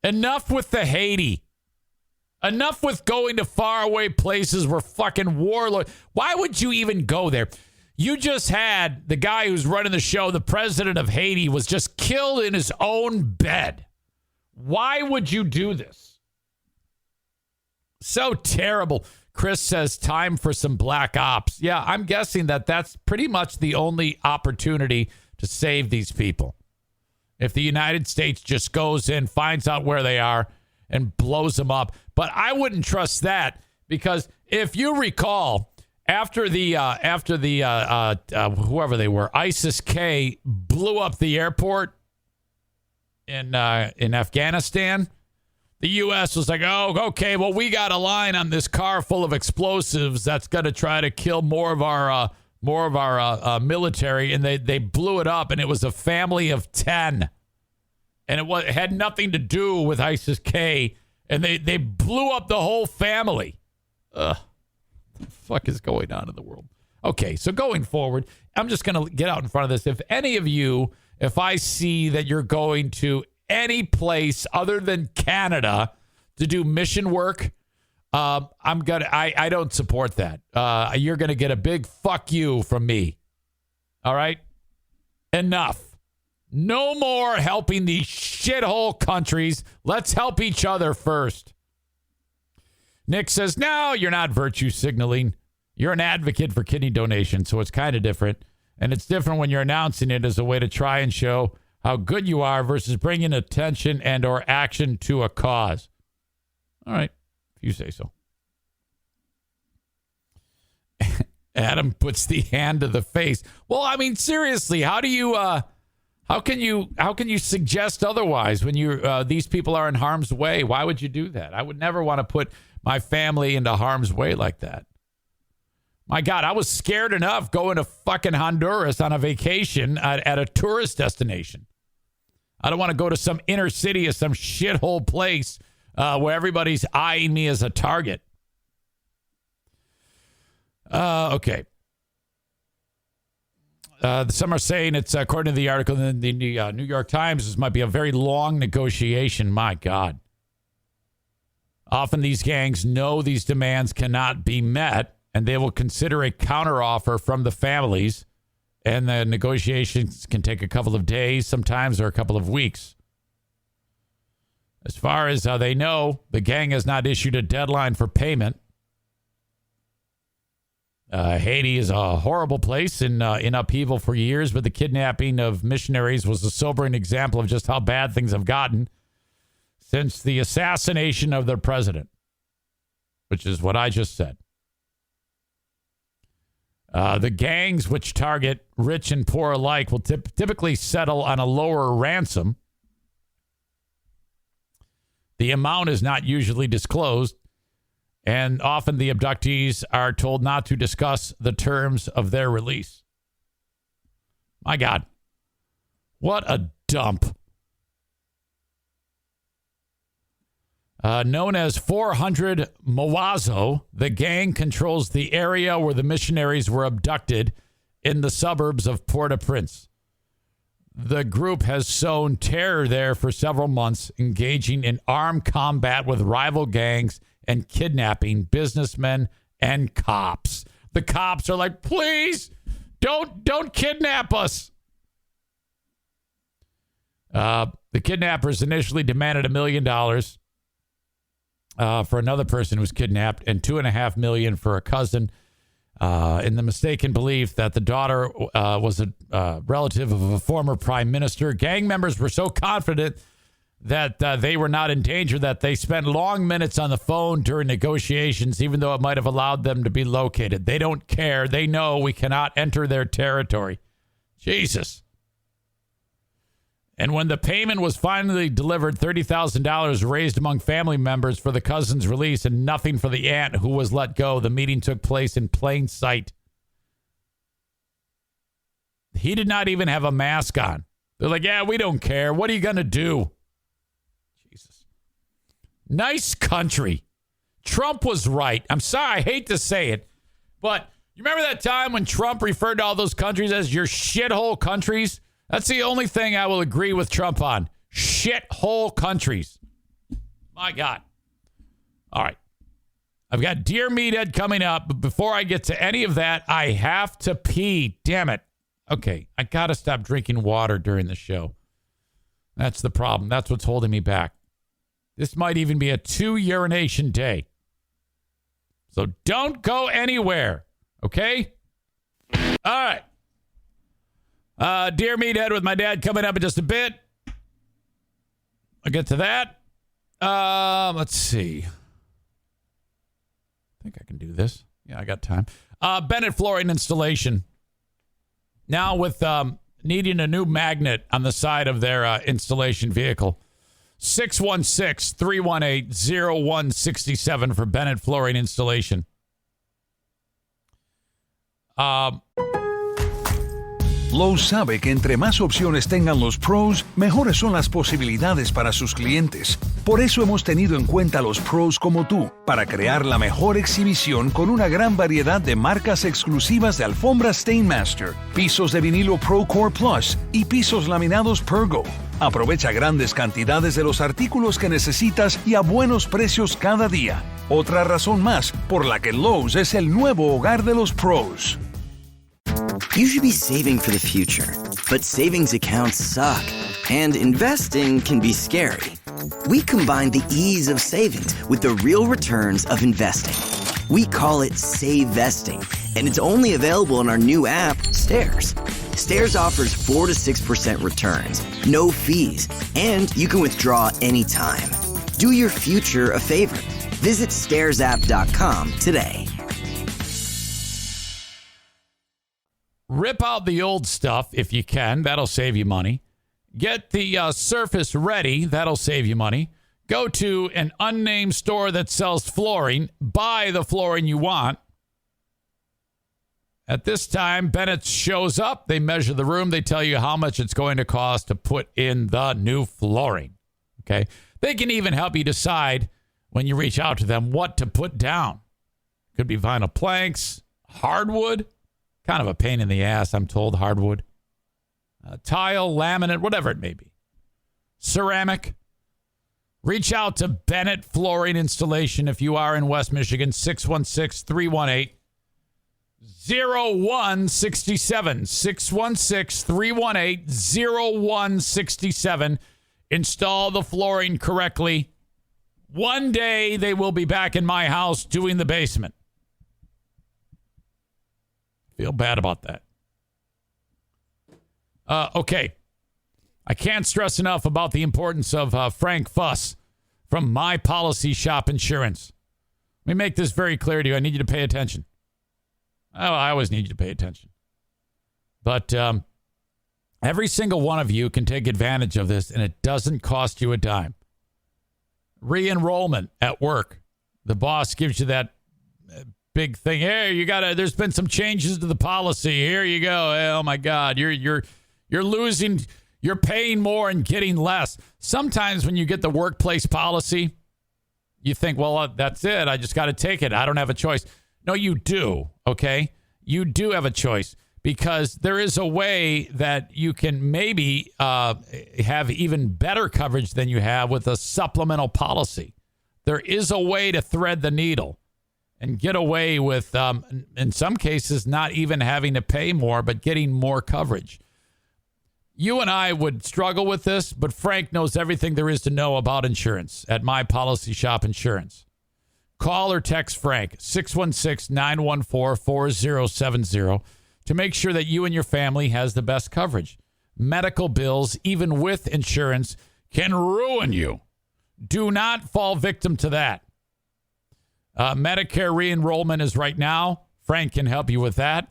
Enough with the Haiti. Enough with going to faraway places where fucking warlords. Why would you even go there? You just had the guy who's running the show, the president of Haiti, was just killed in his own bed. Why would you do this? So terrible. Chris says, time for some black ops. Yeah, I'm guessing that's pretty much the only opportunity to save these people. If the United States just goes in, finds out where they are, and blows them up. But I wouldn't trust that, because if you recall, after the whoever they were, ISIS-K blew up the airport in Afghanistan, the U.S. was like, oh, okay, well, we got a line on this car full of explosives that's going to try to kill more of our military, and they blew it up, and it was a family of 10, and it had nothing to do with ISIS-K, and they blew up the whole family. Ugh, what the fuck is going on in the world? Okay, so going forward, I'm just going to get out in front of this. If any of you, if I see that you're going to any place other than Canada to do mission work, I don't support that. You're gonna get a big fuck you from me. All right? Enough. No more helping these shithole countries. Let's help each other first. Nick says, no, you're not virtue signaling. You're an advocate for kidney donation, so it's kind of different. And it's different when you're announcing it as a way to try and show how good you are versus bringing attention and or action to a cause. All right, if you say so. Adam puts the hand to the face. Well, I mean, seriously, how can you suggest otherwise when these people are in harm's way? Why would you do that? I would never want to put my family into harm's way like that. My God, I was scared enough going to fucking Honduras on a vacation at a tourist destination. I don't want to go to some inner city or some shithole place where everybody's eyeing me as a target. Okay. Some are saying it's, according to the article in the New York Times, this might be a very long negotiation. My God. Often these gangs know these demands cannot be met, and they will consider a counteroffer from the families, and the negotiations can take a couple of days sometimes or a couple of weeks. As far as they know, the gang has not issued a deadline for payment. Haiti is a horrible place in upheaval for years, but the kidnapping of missionaries was a sobering example of just how bad things have gotten since the assassination of their president, which is what I just said. The gangs, which target rich and poor alike, will typically settle on a lower ransom. The amount is not usually disclosed, and often the abductees are told not to discuss the terms of their release. My God, what a dump. Known as 400 Mawazo, the gang controls the area where the missionaries were abducted in the suburbs of Port-au-Prince. The group has sown terror there for several months, engaging in armed combat with rival gangs and kidnapping businessmen and cops. The cops are like, please, don't kidnap us. The kidnappers initially demanded $1 million for another person who was kidnapped and $2.5 million for a cousin, in the mistaken belief that the daughter was a relative of a former prime minister. Gang members were so confident that they were not in danger that they spent long minutes on the phone during negotiations, even though it might have allowed them to be located. They don't care. They know we cannot enter their territory. Jesus. And when the payment was finally delivered, $30,000 raised among family members for the cousin's release and nothing for the aunt who was let go. The meeting took place in plain sight. He did not even have a mask on. They're like, yeah, we don't care. What are you going to do? Jesus. Nice country. Trump was right. I'm sorry. I hate to say it. But you remember that time when Trump referred to all those countries as your shithole countries? That's the only thing I will agree with Trump on. Shithole countries. My God. All right. I've got Dear Meathead coming up, but before I get to any of that, I have to pee. Damn it. Okay, I got to stop drinking water during the show. That's the problem. That's what's holding me back. This might even be a 2 urination day. So don't go anywhere, okay? All right. Dear Meathead with my dad coming up in just a bit. I'll get to that. Let's see. I think I can do this. Yeah, I got time. Bennett Flooring Installation. Now with needing a new magnet on the side of their installation vehicle. 616-318-0167 for Bennett Flooring Installation. Lowe's sabe que entre más opciones tengan los pros, mejores son las posibilidades para sus clientes. Por eso hemos tenido en cuenta a los pros como tú, para crear la mejor exhibición con una gran variedad de marcas exclusivas de alfombras Stainmaster, pisos de vinilo ProCore Plus y pisos laminados Pergo. Aprovecha grandes cantidades de los artículos que necesitas y a buenos precios cada día. Otra razón más por la que Lowe's es el nuevo hogar de los pros. You should be saving for the future, but savings accounts suck, and investing can be scary. We combine the ease of savings with the real returns of investing. We call it Save Vesting, And it's only available in our new app, Stairs. Stairs offers 4 to 6% returns, no fees, and you can withdraw anytime. Do your future a favor. Visit stairsapp.com today. Rip out the old stuff if you can. That'll save you money. Get the surface ready. That'll save you money. Go to an unnamed store that sells flooring. Buy the flooring you want. At this time, Bennett shows up. They measure the room. They tell you how much it's going to cost to put in the new flooring. Okay? They can even help you decide when you reach out to them what to put down. Could be vinyl planks, hardwood. Kind of a pain in the ass, I'm told, hardwood. Tile, laminate, whatever it may be. Ceramic. Reach out to Bennett Flooring Installation if you are in West Michigan, 616-318-0167. 616-318-0167. Install the flooring correctly. One day they will be back in my house doing the basement. Feel bad about that. Okay. I can't stress enough about the importance of Frank Fuss from My Policy Shop Insurance. Let me make this very clear to you. I need you to pay attention. Oh, I always need you to pay attention. But every single one of you can take advantage of this, and it doesn't cost you a dime. Re-enrollment at work. The boss gives you that big thing. Hey, there's been some changes to the policy. Here you go. Oh my God. You're losing, you're paying more and getting less. Sometimes when you get the workplace policy, you think, well, that's it. I just got to take it. I don't have a choice. No, you do. Okay. You do have a choice because there is a way that you can maybe have even better coverage than you have with a supplemental policy. There is a way to thread the needle and get away with, in some cases, not even having to pay more, but getting more coverage. You and I would struggle with this, but Frank knows everything there is to know about insurance at My Policy Shop Insurance. Call or text Frank, 616-914-4070, to make sure that you and your family has the best coverage. Medical bills, even with insurance, can ruin you. Do not fall victim to that. Medicare re-enrollment is right now. Frank can help you with that.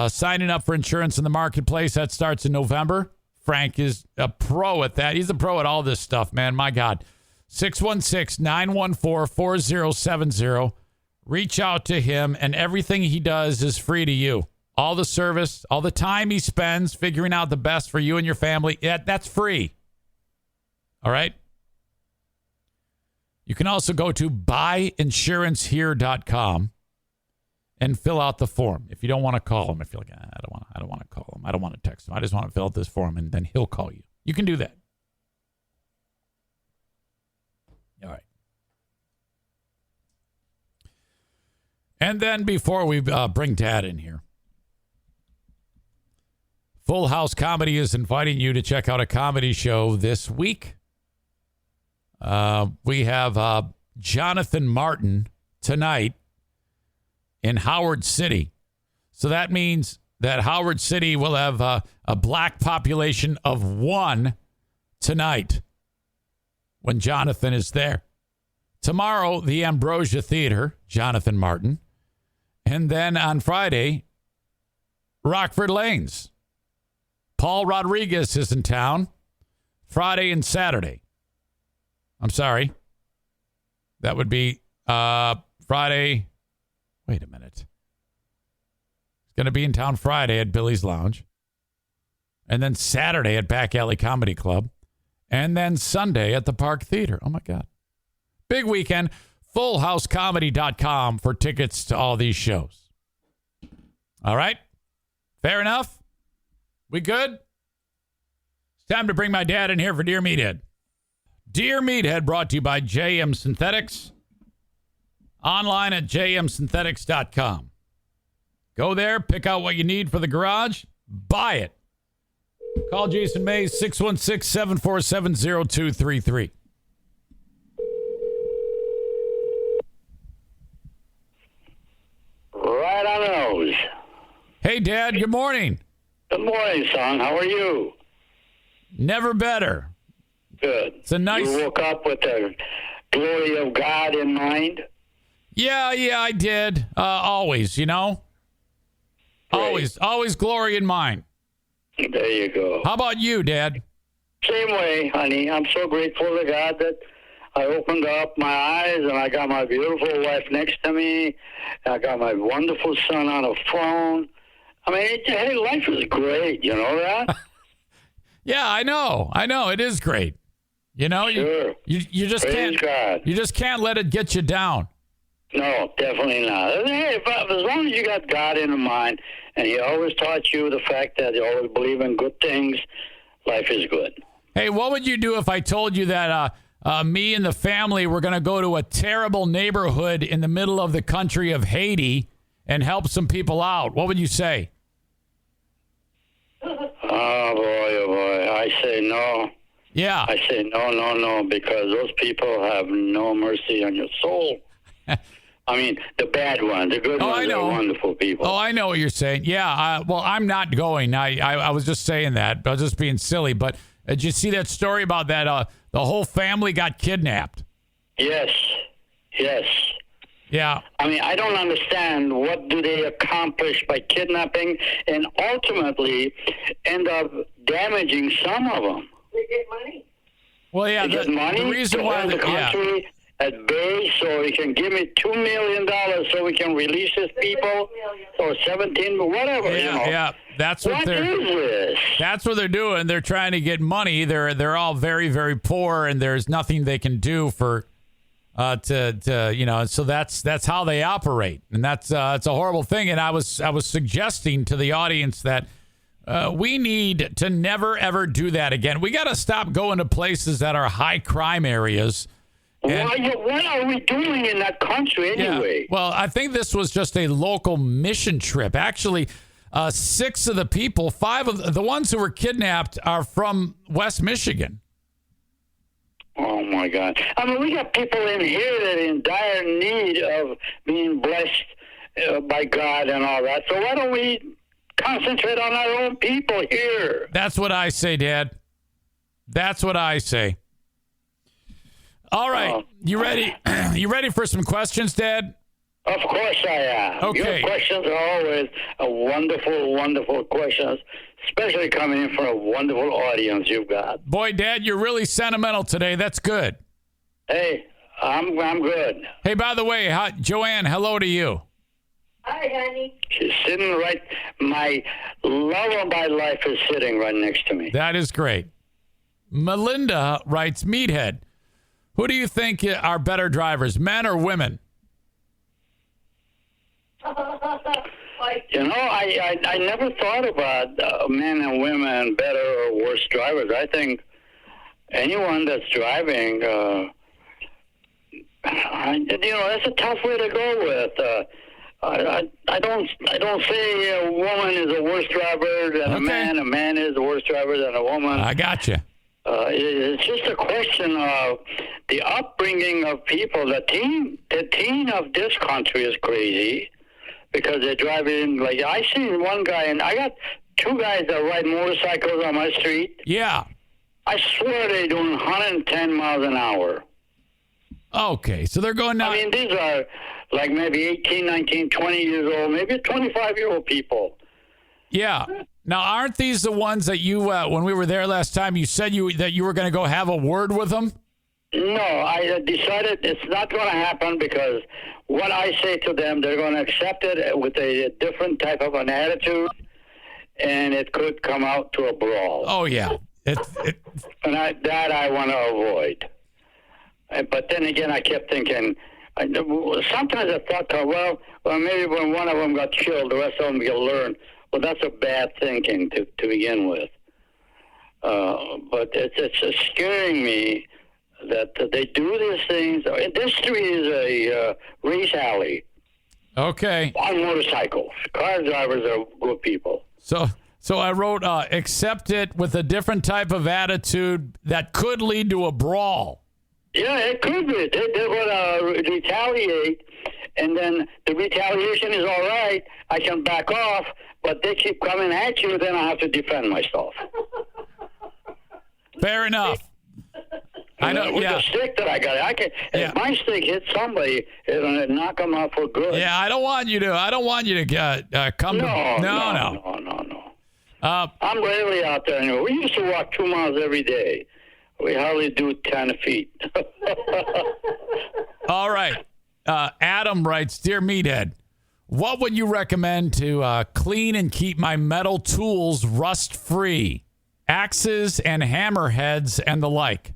Signing up for insurance in the marketplace, that starts in November. Frank is a pro at that. He's a pro at all this stuff, man. My God. 616-914-4070. Reach out to him, and everything he does is free to you. All the service, all the time he spends figuring out the best for you and your family, that's free. All right? You can also go to buyinsurancehere.com and fill out the form. If you don't want to call him, if you're like, I don't want to call him. I don't want to text him. I just want to fill out this form, and then he'll call you. You can do that. All right. And then before we bring Dad in here, Full House Comedy is inviting you to check out a comedy show this week. We have Jonathan Martin tonight in Howard City. So that means that Howard City will have a black population of 1 tonight when Jonathan is there. Tomorrow, the Ambrosia Theater, Jonathan Martin. And then on Friday, Rockford Lanes. Paul Rodriguez is in town Friday and Saturday. I'm sorry. That would be Friday. Wait a minute. He's going to be in town Friday at Billy's Lounge. And then Saturday at Back Alley Comedy Club. And then Sunday at the Park Theater. Oh, my God. Big weekend. FullHouseComedy.com for tickets to all these shows. All right? Fair enough? We good? It's time to bring my dad in here for Dear Meathead. Dear Meathead brought to you by JM Synthetics. Online at jmsynthetics.com. Go there, pick out what you need for the garage, buy it. Call Jason Mays, 616-747-0233. Right on the nose. Hey, Dad. Good morning. Good morning, son. How are you? Never better. Good. It's a nice. You woke up with the glory of God in mind? Yeah, I did. Always, Great. Always glory in mind. There you go. How about you, Dad? Same way, honey. I'm so grateful to God that I opened up my eyes and I got my beautiful wife next to me. I got my wonderful son on a phone. I mean, hey, life is great. You know that? Yeah, I know. It is great. Sure. You just Praise can't. God. You just can't let it get you down. No, definitely not. Hey, but as long as you got God in mind and He always taught you the fact that you always believe in good things, life is good. Hey, what would you do if I told you that me and the family were going to go to a terrible neighborhood in the middle of the country of Haiti and help some people out? What would you say? Oh, boy. I say no. Yeah. I say no, because those people have no mercy on your soul. I mean, the bad ones. The good ones are wonderful people. Oh, I know what you're saying. Yeah, well, I'm not going. I was just saying that. I was just being silly. But did you see that story about that the whole family got kidnapped? Yes. Yeah. I mean, I don't understand what do they accomplish by kidnapping and ultimately end up damaging some of them. They get money. Well, yeah, they get money the reason why the country at bay, so he can give me $2 million so we can release his people, or 17, whatever. Yeah, that's what is this? That's what they're doing. They're trying to get money. They're all very, very poor, and there's nothing they can do for so that's how they operate, and it's a horrible thing. And I was suggesting to the audience that we need to never ever do that again. We got to stop going to places that are high crime areas. What are we doing in that country anyway? Yeah, well, I think this was just a local mission trip. Actually, 6 of the people, 5 of the ones who were kidnapped are from West Michigan. Oh, my God. I mean, we got people in here that are in dire need of being blessed by God and all that. So why don't we concentrate on our own people here? That's what I say, Dad. That's what I say. All right. You ready? You ready for some questions, Dad? Of course I am. Okay. Your questions are always wonderful, wonderful questions, especially coming in from a wonderful audience you've got. Boy, Dad, you're really sentimental today. That's good. Hey, I'm good. Hey, by the way, Joanne, hello to you. Hi, honey. She's sitting right. My love of my life is sitting right next to me. That is great. Melinda writes, Meathead, who do you think are better drivers, men or women? You know, I never thought about men and women better or worse drivers. I think anyone that's driving, that's a tough way to go with. I don't say a woman is a worse driver than a man is a worse driver than a woman. I got you. It's just a question of the upbringing of people. The teen of this country is crazy because they're driving. Like I seen one guy, and I got 2 guys that ride motorcycles on my street. Yeah. I swear they're doing 110 miles an hour. Okay, so they're going now. I mean, these are like maybe 18, 19, 20 years old, maybe 25-year-old people. Yeah. Now, aren't these the ones that you, when we were there last time, you said that you were going to go have a word with them? No, I decided it's not going to happen because what I say to them, they're going to accept it with a different type of an attitude, and it could come out to a brawl. Oh, yeah. And I want to avoid. But then again, I kept thinking, sometimes I thought, well, maybe when one of them got killed, the rest of them will learn. Well, that's a bad thinking to begin with. But it's scaring me that they do these things. This street is a race alley. Okay. On motorcycles. Car drivers are good people. So I wrote, accept it with a different type of attitude that could lead to a brawl. Yeah, it could be. They're going to retaliate and then the retaliation is all right. I can back off, but they keep coming at you, then I have to defend myself. Fair enough. I know. With the stick that I got, if my stick hits somebody, it'll knock them out for good. Yeah, I don't want you to come. No. I'm rarely out there anymore. We used to walk 2 miles every day. We hardly do 10 feet. All right. Adam writes, Dear Meathead, what would you recommend to clean and keep my metal tools rust-free? Axes and hammerheads and the like.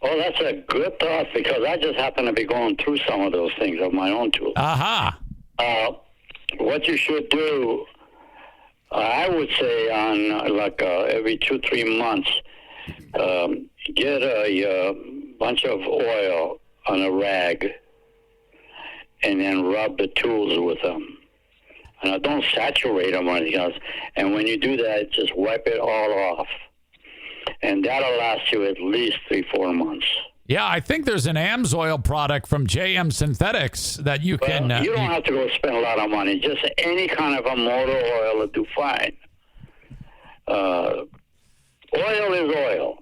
Oh, that's a good thought, because I just happen to be going through some of those things of my own tools. Aha. What you should do, I would say on every 2-3 months, get a bunch of oil on a rag and then rub the tools with them. And don't saturate them or anything else. And when you do that, just wipe it all off. And that'll last you at least 3-4 months. Yeah, I think there's an AMSOIL product from JM Synthetics that you can... you don't have to go spend a lot of money. Just any kind of a motor oil will do fine. Oil is oil.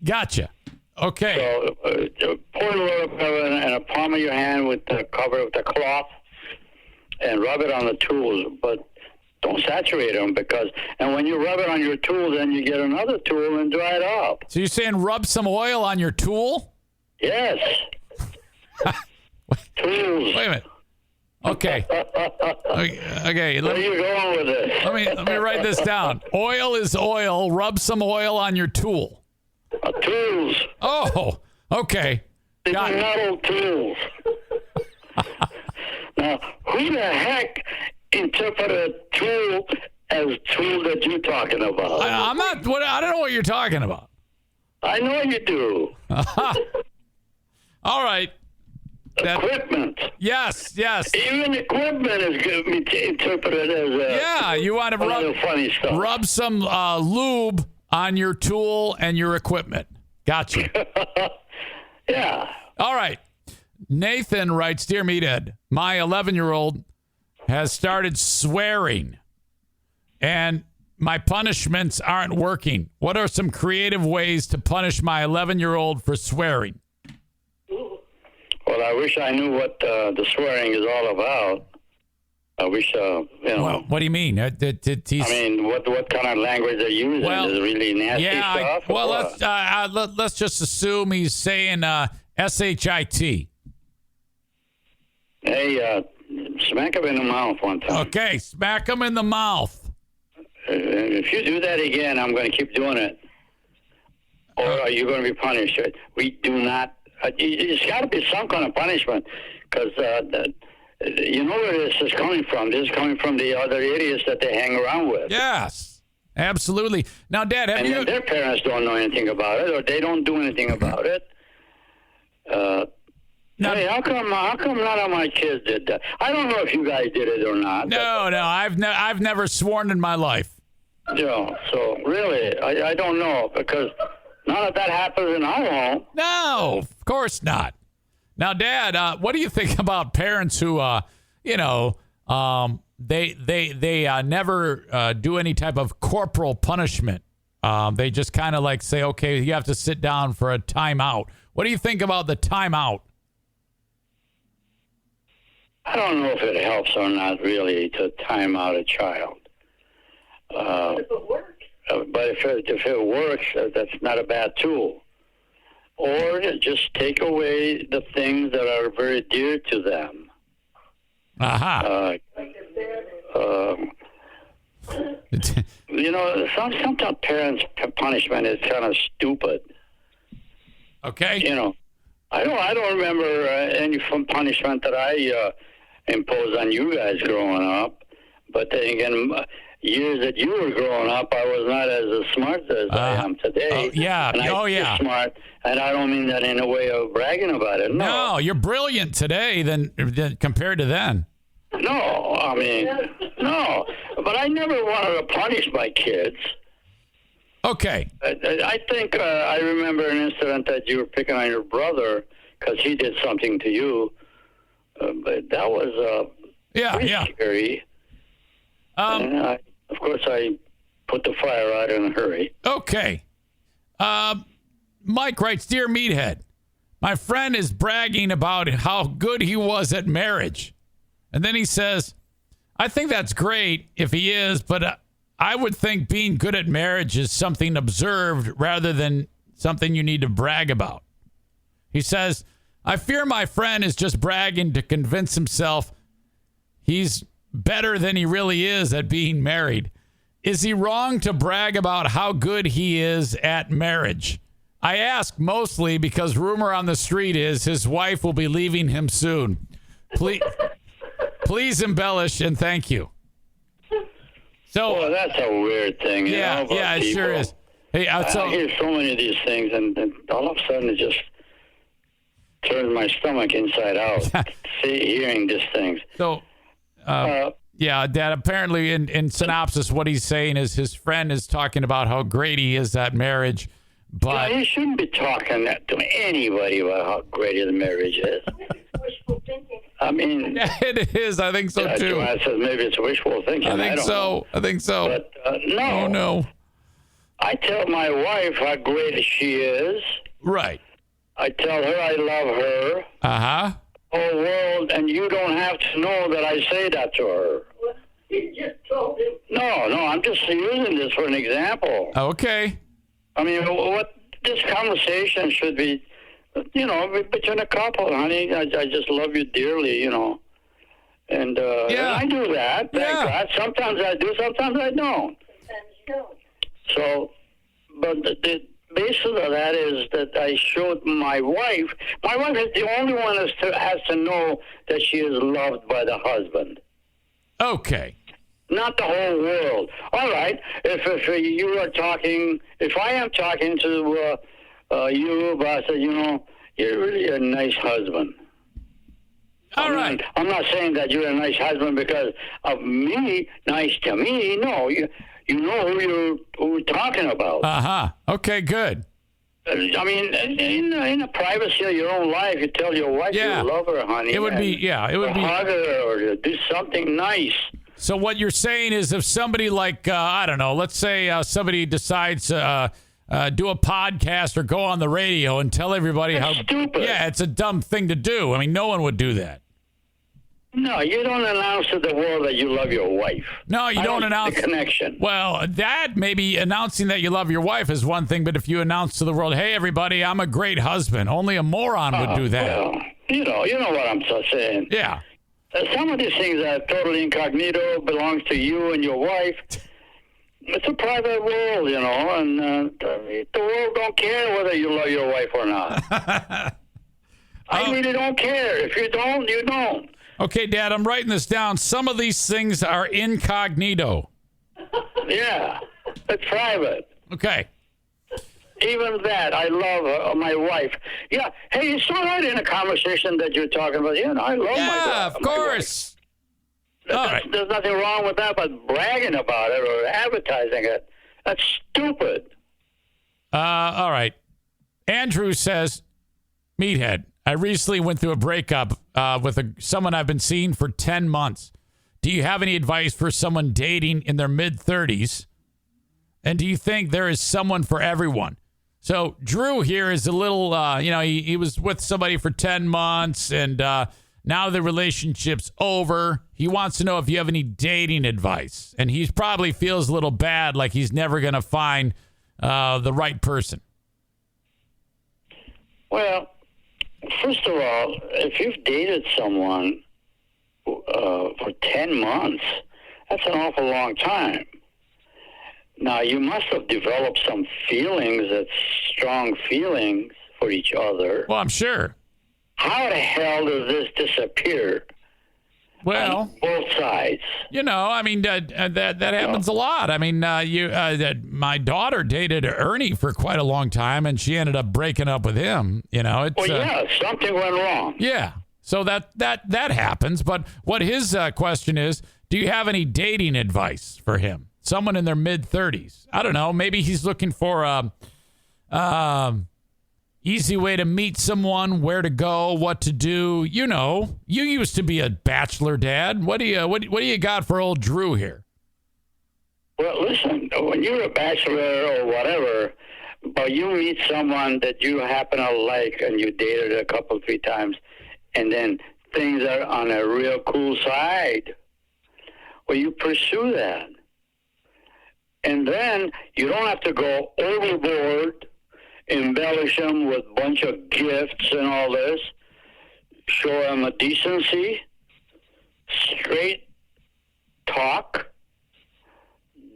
Gotcha. Okay. So pour a little bit in a palm of your hand with the cover with the cloth and rub it on the tools, but don't saturate them, and when you rub it on your tool, then you get another tool and dry it up. So you're saying rub some oil on your tool? Yes. Tools. Wait a minute. Okay. Okay. Where are you going with this? Let me write this down. Oil is oil. Rub some oil on your tool. Tools. Oh, okay. Metal tools. Now, who the heck interpreted tool as tool that you're talking about? I'm not. I don't know what you're talking about. I know you do. All right. Equipment. Yes. Even equipment is interpreted as you want to funny stuff. Rub some lube on your tool and your equipment. Gotcha. Yeah. All right. Nathan writes, Dear Meathead, my 11-year-old has started swearing, and my punishments aren't working. What are some creative ways to punish my 11-year-old for swearing? Well, I wish I knew what the swearing is all about. I wish, Well, what do you mean? I mean, what kind of language they're using? Is it really nasty stuff? Let's just assume he's saying shit. Hey, smack him in the mouth one time. Okay, smack him in the mouth. If you do that again, I'm going to keep doing it. Or are you going to be punished? We do not. It's got to be some kind of punishment, because you know where this is coming from. This is coming from the other idiots that they hang around with. Yes, absolutely. Now, Dad, their parents don't know anything about it, or they don't do anything about it. Hey, how come none of my kids did that? I don't know if you guys did it or not. No, I've never sworn in my life. Yeah, so really, I don't know, because none of that happens in our home. No, of course not. Now, Dad, what do you think about parents who, they never do any type of corporal punishment? They just kind of like say, okay, you have to sit down for a timeout. What do you think about the timeout? I don't know if it helps or not, really, to time out a child. If it works. But if it works, that's not a bad tool. Or just take away the things that are very dear to them. Aha. Sometimes parents' punishment is kind of stupid. Okay. I don't remember any punishment that I imposed on you guys growing up. But then again, years that you were growing up, I was not as smart as I am today. And smart, and I don't mean that in a way of bragging about it. No, you're brilliant today than compared to then. No, but I never wanted to punish my kids. Okay. I think I remember an incident that you were picking on your brother because he did something to you. But that was pretty scary. And of course, I put the fire out in a hurry. Okay. Mike writes, Dear Meathead, my friend is bragging about how good he was at marriage. And then he says, I think that's great if he is, but I would think being good at marriage is something observed rather than something you need to brag about. He says, I fear my friend is just bragging to convince himself he's better than he really is at being married. Is he wrong to brag about how good he is at marriage? I ask mostly because rumor on the street is his wife will be leaving him soon. Please embellish and thank you. So, well, that's a weird thing. Yeah, you know, yeah, it people. sure is. Hey, I hear so many of these things, and all of a sudden it just turns my stomach inside out. Hearing these things. So, yeah, Dad, apparently in synopsis, what he's saying is his friend is talking about how great he is at marriage, but... Yeah, he shouldn't be talking that to anybody about how great his marriage is. I mean... It is, I think so, too. Joanne says maybe it's wishful thinking. I think so. But, no. Oh, no. I tell my wife how great she is. Right. I tell her I love her. Uh-huh. Whole world, and you don't have to know that I say that to her. You just told him. No, I'm just using this for an example. Okay. I mean, what this conversation should be, you know, between a couple, honey. I just love you dearly, you know. And, and I do that. Thank God. Sometimes I do, sometimes I don't. So, but the basis of that is that I showed my wife. My wife is the only one that has to know that she is loved by the husband. Okay. Not the whole world. All right. If you are talking, if I am talking to you, but I said, you know, you're really a nice husband. All right. I'm not saying that you're a nice husband because of me, nice to me. No, you know who you're talking about. Uh-huh. Okay, good. I mean, in the privacy of your own life, you tell your wife you love her, honey. It would be hug her or do something nice. So what you're saying is if somebody like, I don't know, let's say somebody decides to do a podcast or go on the radio and tell everybody That's stupid. Yeah, it's a dumb thing to do. I mean, no one would do that. No, you don't announce to the world that you love your wife. No, you don't announce the connection. Well, that maybe announcing that you love your wife is one thing, but if you announce to the world, "Hey, everybody, I'm a great husband," only a moron would do that. Well, you know what I'm saying. Yeah. Some of these things are totally incognito, belongs to you and your wife. It's a private world, you know, and the world don't care whether you love your wife or not. I really don't care. If you don't, you don't. Okay, Dad, I'm writing this down. Some of these things are incognito. Yeah, it's private. Okay. Even that, I love my wife. Yeah, hey, it's all right in a conversation that you're talking about. Yeah, I love my wife. Yeah, of course. All right. There's nothing wrong with that, but bragging about it or advertising it, that's stupid. All right. Andrew says, Meathead, I recently went through a breakup with someone I've been seeing for 10 months. Do you have any advice for someone dating in their mid-30s? And do you think there is someone for everyone? So Drew here is a little, he was with somebody for 10 months and now the relationship's over. He wants to know if you have any dating advice. And he probably feels a little bad, like he's never going to find the right person. Well, first of all, if you've dated someone for 10 months, that's an awful long time. Now, you must have developed some feelings, that's strong feelings for each other. Well, I'm sure. How the hell does this disappear? Well, on both sides. You know, I mean, that happens a lot. I mean, my daughter dated Ernie for quite a long time, and she ended up breaking up with him. You know, it's something went wrong. Yeah, so that happens. But what his question is, do you have any dating advice for him? Someone in their mid-30s. I don't know. Maybe he's looking for easy way to meet someone, where to go, what to do. You know, you used to be a bachelor, Dad. What do you got for old Drew here? Well, listen, when you're a bachelor or whatever, but you meet someone that you happen to like and you dated a couple, 3 times, and then things are on a real cool side, well, you pursue that. And then you don't have to go overboard, embellish them with a bunch of gifts and all this, show them a decency, straight talk,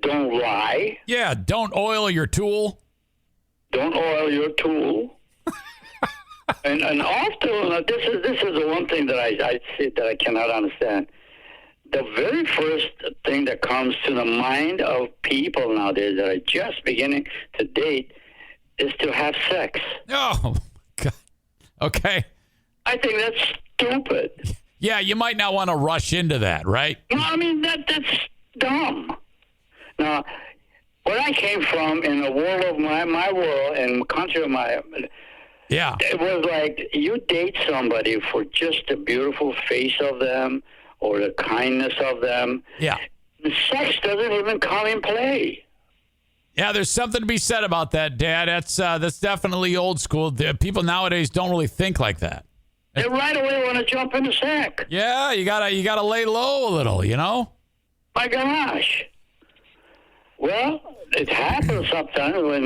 don't lie. Yeah, don't oil your tool. Don't oil your tool. and often, this is the one thing that I see that I cannot understand. The very first thing that comes to the mind of people nowadays that are just beginning to date is to have sex. Oh, God. Okay. I think that's stupid. Yeah, you might not want to rush into that, right? No, I mean, that's dumb. Now, where I came from in the world of my world and country of my... Yeah. It was like you date somebody for just the beautiful face of them or the kindness of them. Yeah. The sex doesn't even come in play. Yeah, there's something to be said about that, Dad. That's definitely old school. The people nowadays don't really think like that. They right away want to jump in the sack. Yeah, you gotta lay low a little, you know? My gosh. Well, it happens sometimes when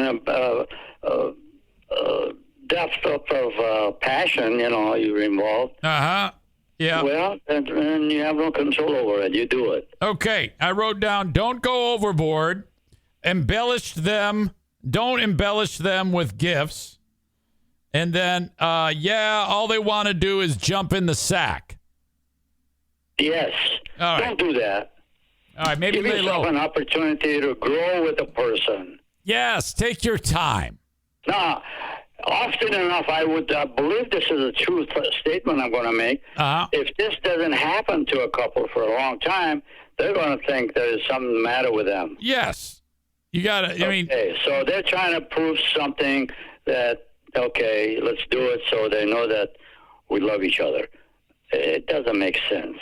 depth of passion, you know, you're involved. Uh-huh. Yeah. Well, and you have no control over it. You do it. Okay, I wrote down, don't go overboard. Don't embellish them with gifts. And then, all they want to do is jump in the sack. Yes. All right. Don't do that. All right, maybe give lay yourself low. an opportunity to grow with a person. Yes, take your time. Now, often enough, I would believe this is a true statement I'm going to make. Uh-huh. If this doesn't happen to a couple for a long time, they're going to think there's something the matter with them. Yes. You got to, Okay, so they're trying to prove something that, okay, let's do it so they know that we love each other. It doesn't make sense.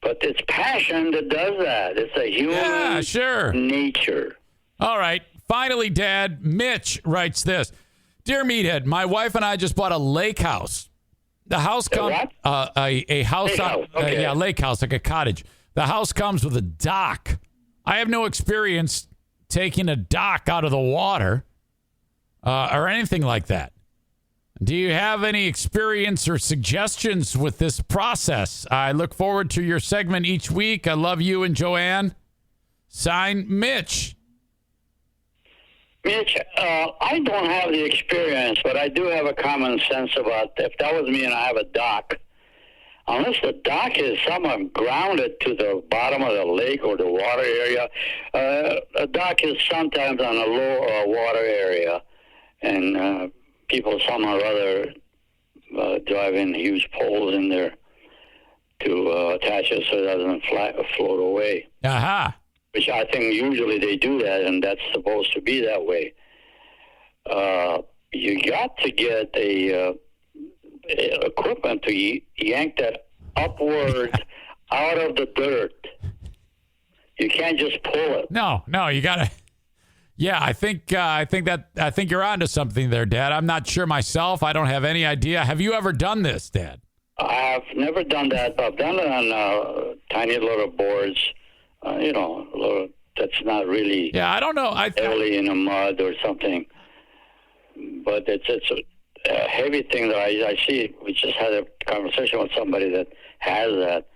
But it's passion that does that. It's a human nature. All right. Finally, Dad, Mitch writes this. Dear Meathead, my wife and I just bought a lake house. The house comes a house Lake house, okay. lake house, like a cottage. The house comes with a dock. I have no experience taking a dock out of the water or anything like that. Do you have any experience or suggestions with this process? I look forward to your segment each week. I love you and Joanne. Signed, Mitch. Mitch, I don't have the experience, but I do have a common sense about if that was me and I have a dock, unless the dock is somewhat grounded to the bottom of the lake or the water area, a dock is sometimes on a low water area, and people somehow or other drive in huge poles in there to attach it so it doesn't float away. Uh-huh. Which I think usually they do that, and that's supposed to be that way. You got to get a equipment to yank that upward out of the dirt. You can't just pull it. No, you got to. Yeah, I think you're onto something there, Dad. I'm not sure myself. I don't have any idea. Have you ever done this, Dad? I've never done that. I've done it on tiny little boards. That's not really. Yeah, I don't know. Heavily in the mud or something. But it's a heavy thing that I see. We just had a conversation with somebody that has that.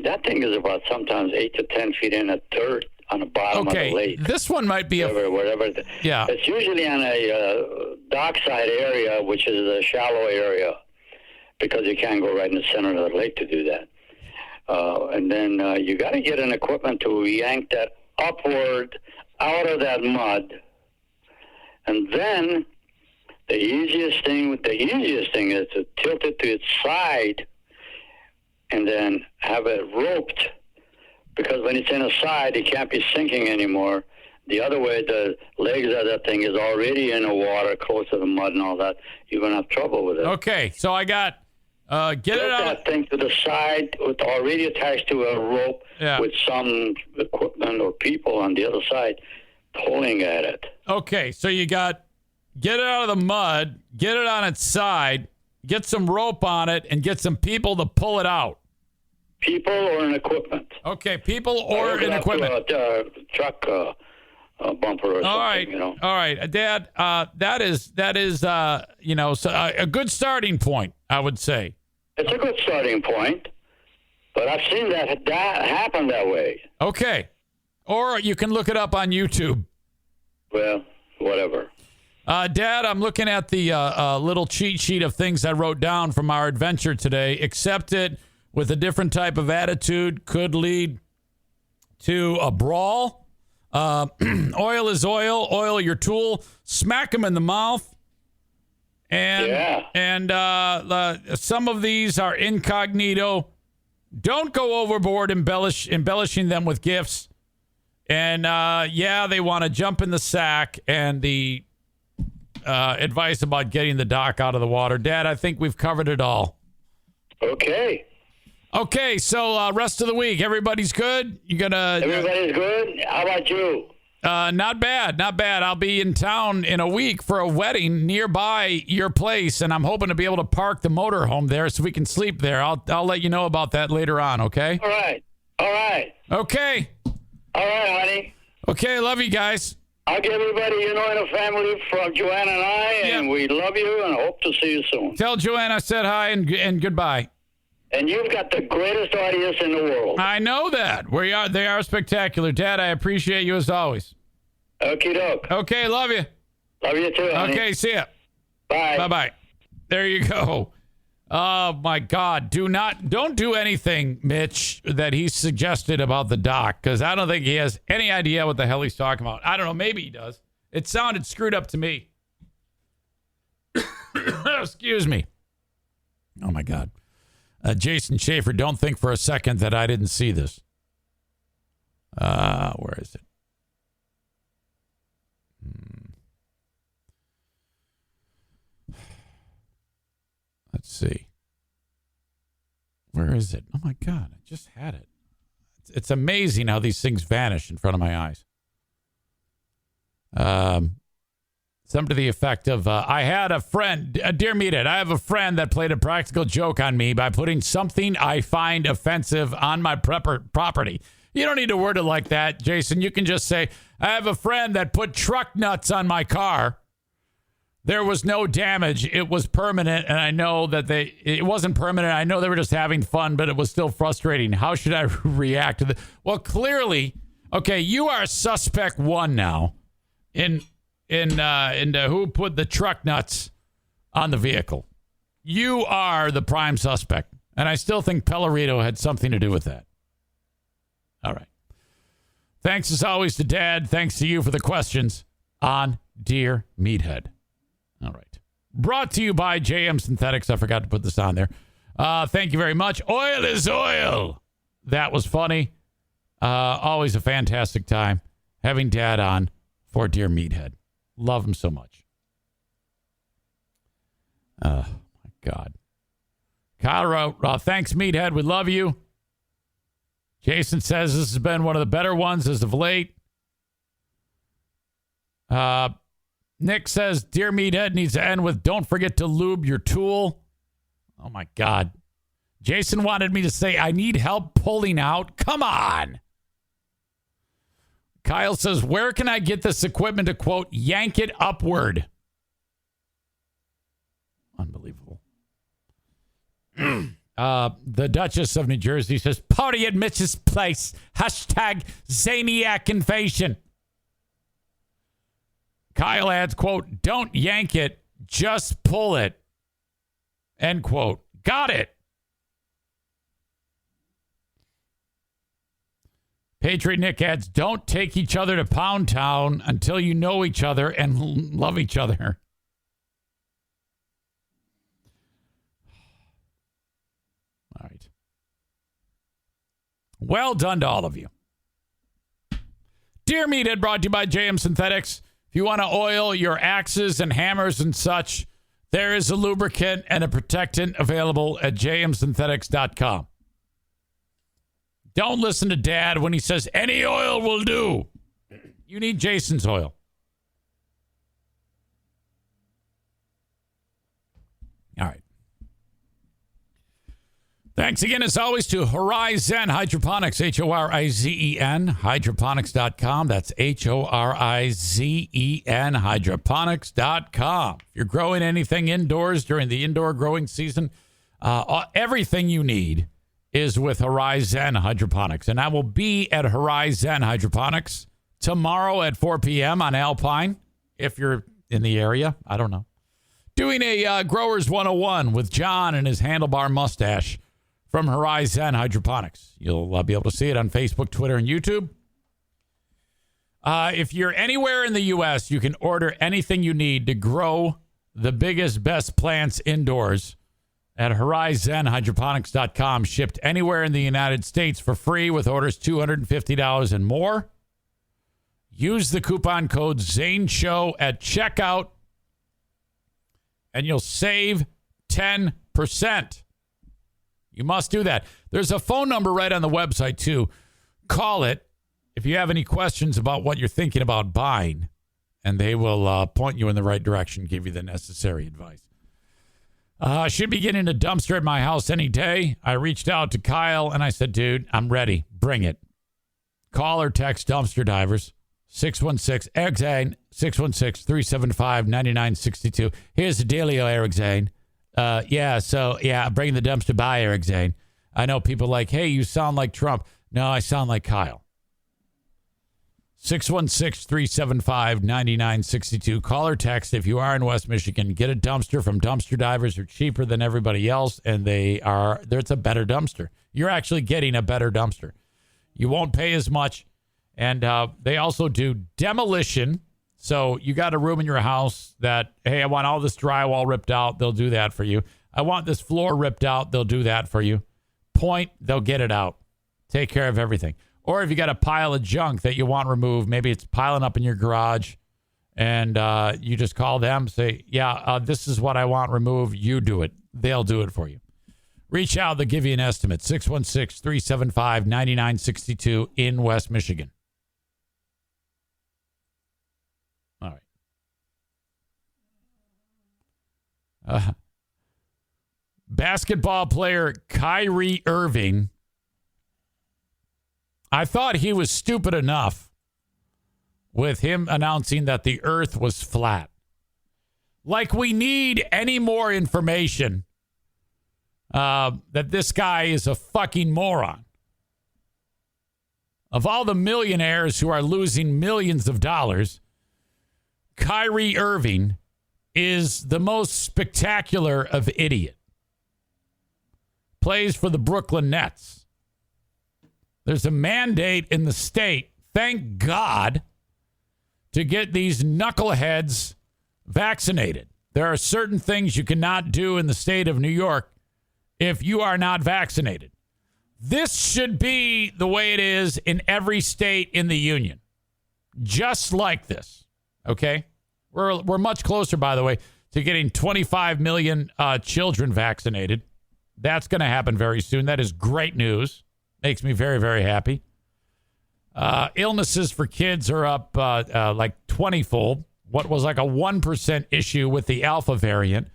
That thing is about sometimes 8 to 10 feet in the dirt on the bottom of the lake. This one might be whatever. Yeah. It's usually on a dockside area, which is a shallow area, because you can't go right in the center of the lake to do that. And then you got to get an equipment to yank that upward out of that mud. And then the easiest thing is to tilt it to its side and then have it roped, because when it's in the side, it can't be sinking anymore. The other way, the legs of that thing is already in the water, close to the mud and all that. You're going to have trouble with it. Okay, so I got get it out. That thing to the side, with already attached to a rope, with some equipment or people on the other side pulling at it. Okay, so you got get it out of the mud, get it on its side, get some rope on it, and get some people to pull it out. People or an equipment. Okay, people or an equipment. Truck bumper or something. All right, you know. All right, Dad. That is a good starting point, I would say. It's a good starting point, but I've seen that happen that way. Okay, or you can look it up on YouTube. Well, whatever. Dad, I'm looking at the little cheat sheet of things I wrote down from our adventure today. Accept it with a different type of attitude could lead to a brawl. Oil is oil. Oil your tool. Smack him in the mouth. And some of these are incognito. Don't go overboard embellishing them with gifts. And they want to jump in the sack. And the advice about getting the dock out of the water. Dad, I think we've covered it all. Okay, so rest of the week, everybody's good? Everybody's good? How about you? Not bad. I'll be in town in a week for a wedding nearby your place, and I'm hoping to be able to park the motorhome there so we can sleep there. I'll let you know about that later on, okay? All right. Okay. All right, honey. Okay, love you guys. I'll give everybody in the family from Joanna and I, and we love you and hope to see you soon. Tell Joanna I said hi and goodbye. And you've got the greatest audience in the world. I know that. They are spectacular. Dad, I appreciate you as always. Okie doke. Okay, love you. Love you too, honey. Okay, see ya. Bye. Bye-bye. There you go. Oh, my God. Don't do anything, Mitch, that he suggested about the dock, because I don't think he has any idea what the hell he's talking about. I don't know. Maybe he does. It sounded screwed up to me. Excuse me. Oh, my God. Jason Schaefer, don't think for a second that I didn't see this. Where is it? Let's see. Where is it? Oh, my God. I just had it. It's amazing how these things vanish in front of my eyes. Some to the effect of, I had a friend, dear Meathead, I have a friend that played a practical joke on me by putting something I find offensive on my property. You don't need to word it like that, Jason. You can just say, I have a friend that put truck nuts on my car. There was no damage. It was permanent, and I know that it wasn't permanent. I know they were just having fun, but it was still frustrating. How should I react to this? Well, clearly, okay, you are suspect one now in who put the truck nuts on the vehicle. You are the prime suspect, and I still think Pellerito had something to do with that. All right. Thanks as always to Dad. Thanks to you for the questions on Dear Meathead. All right. Brought to you by JM Synthetics. I forgot to put this on there. Thank you very much. Oil is oil. That was funny. Always a fantastic time having Dad on for Dear Meathead. Love him so much. Oh, my God. Colorado, thanks, Meathead. We love you. Jason says this has been one of the better ones as of late. Nick says, Dear Meathead needs to end with, don't forget to lube your tool. Oh, my God. Jason wanted me to say, I need help pulling out. Come on. Kyle says, where can I get this equipment to, quote, yank it upward? Unbelievable. The Duchess of New Jersey says, party at Mitch's place. Hashtag Zaniac invasion. Kyle adds, quote, don't yank it, just pull it. End quote. Got it. Patriot Nick adds, don't take each other to Pound Town until you know each other and love each other. All right. Well done to all of you. Dear Meathead, brought to you by JM Synthetics. If you want to oil your axes and hammers and such, there is a lubricant and a protectant available at jmsynthetics.com. Don't listen to Dad when he says any oil will do. You need Jason's oil. All right. Thanks again, as always, to Horizon Hydroponics, Horizen, hydroponics.com. That's Horizen, hydroponics.com. If you're growing anything indoors during the indoor growing season, everything you need is with Horizon Hydroponics. And I will be at Horizon Hydroponics tomorrow at 4 p.m. on Alpine, if you're in the area. I don't know. Doing a Growers 101 with John and his handlebar mustache from Horizon Hydroponics. You'll be able to see it on Facebook, Twitter, and YouTube. If you're anywhere in the U.S., you can order anything you need to grow the biggest, best plants indoors at horizonhydroponics.com. Shipped anywhere in the United States for free with orders $250 and more. Use the coupon code ZaneShow at checkout, and you'll save 10%. You must do that. There's a phone number right on the website, too. Call it if you have any questions about what you're thinking about buying, and they will point you in the right direction, give you the necessary advice. Should be getting a dumpster at my house any day. I reached out to Kyle, and I said, dude, I'm ready. Bring it. Call or text Dumpster Divers, 616-ERIC-ZANE, 616-375-9962. Here's the dealio, Eric Zane. Bring the dumpster by, Eric Zane. I know people like, hey, you sound like Trump. No, I sound like Kyle. 616-375-9962. Call or text if you are in West Michigan. Get a dumpster from Dumpster Divers. They're cheaper than everybody else, and it's a better dumpster. You're actually getting a better dumpster. You won't pay as much, and they also do demolition. So you got a room in your house that, hey, I want all this drywall ripped out. They'll do that for you. I want this floor ripped out. They'll do that for you. Point, they'll get it out. Take care of everything. Or if you got a pile of junk that you want removed, maybe it's piling up in your garage, and you just call them, say, this is what I want removed. You do it. They'll do it for you. Reach out. They'll give you an estimate. 616-375-9962 in West Michigan. All right. Basketball player Kyrie Irving, I thought he was stupid enough with him announcing that the earth was flat. Like we need any more information that this guy is a fucking moron. Of all the millionaires who are losing millions of dollars, Kyrie Irving is the most spectacular of idiot. Plays for the Brooklyn Nets. There's a mandate in the state, thank God, to get these knuckleheads vaccinated. There are certain things you cannot do in the state of New York if you are not vaccinated. This should be the way it is in every state in the union. Just like this, okay? We're much closer, by the way, to getting 25 million children vaccinated. That's going to happen very soon. That is great news. Makes me very, very happy. Illnesses for kids are up like 20-fold. What was like a 1% issue with the Alpha variant.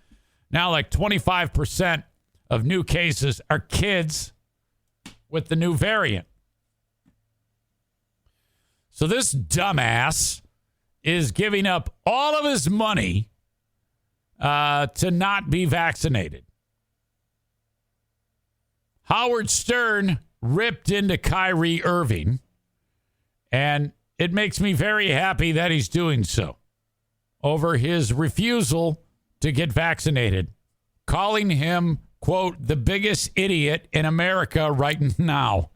Now like 25% of new cases are kids with the new variant. So this dumbass is giving up all of his money to not be vaccinated. Howard Stern ripped into Kyrie Irving, and it makes me very happy that he's doing so over his refusal to get vaccinated, calling him, quote, the biggest idiot in America right now.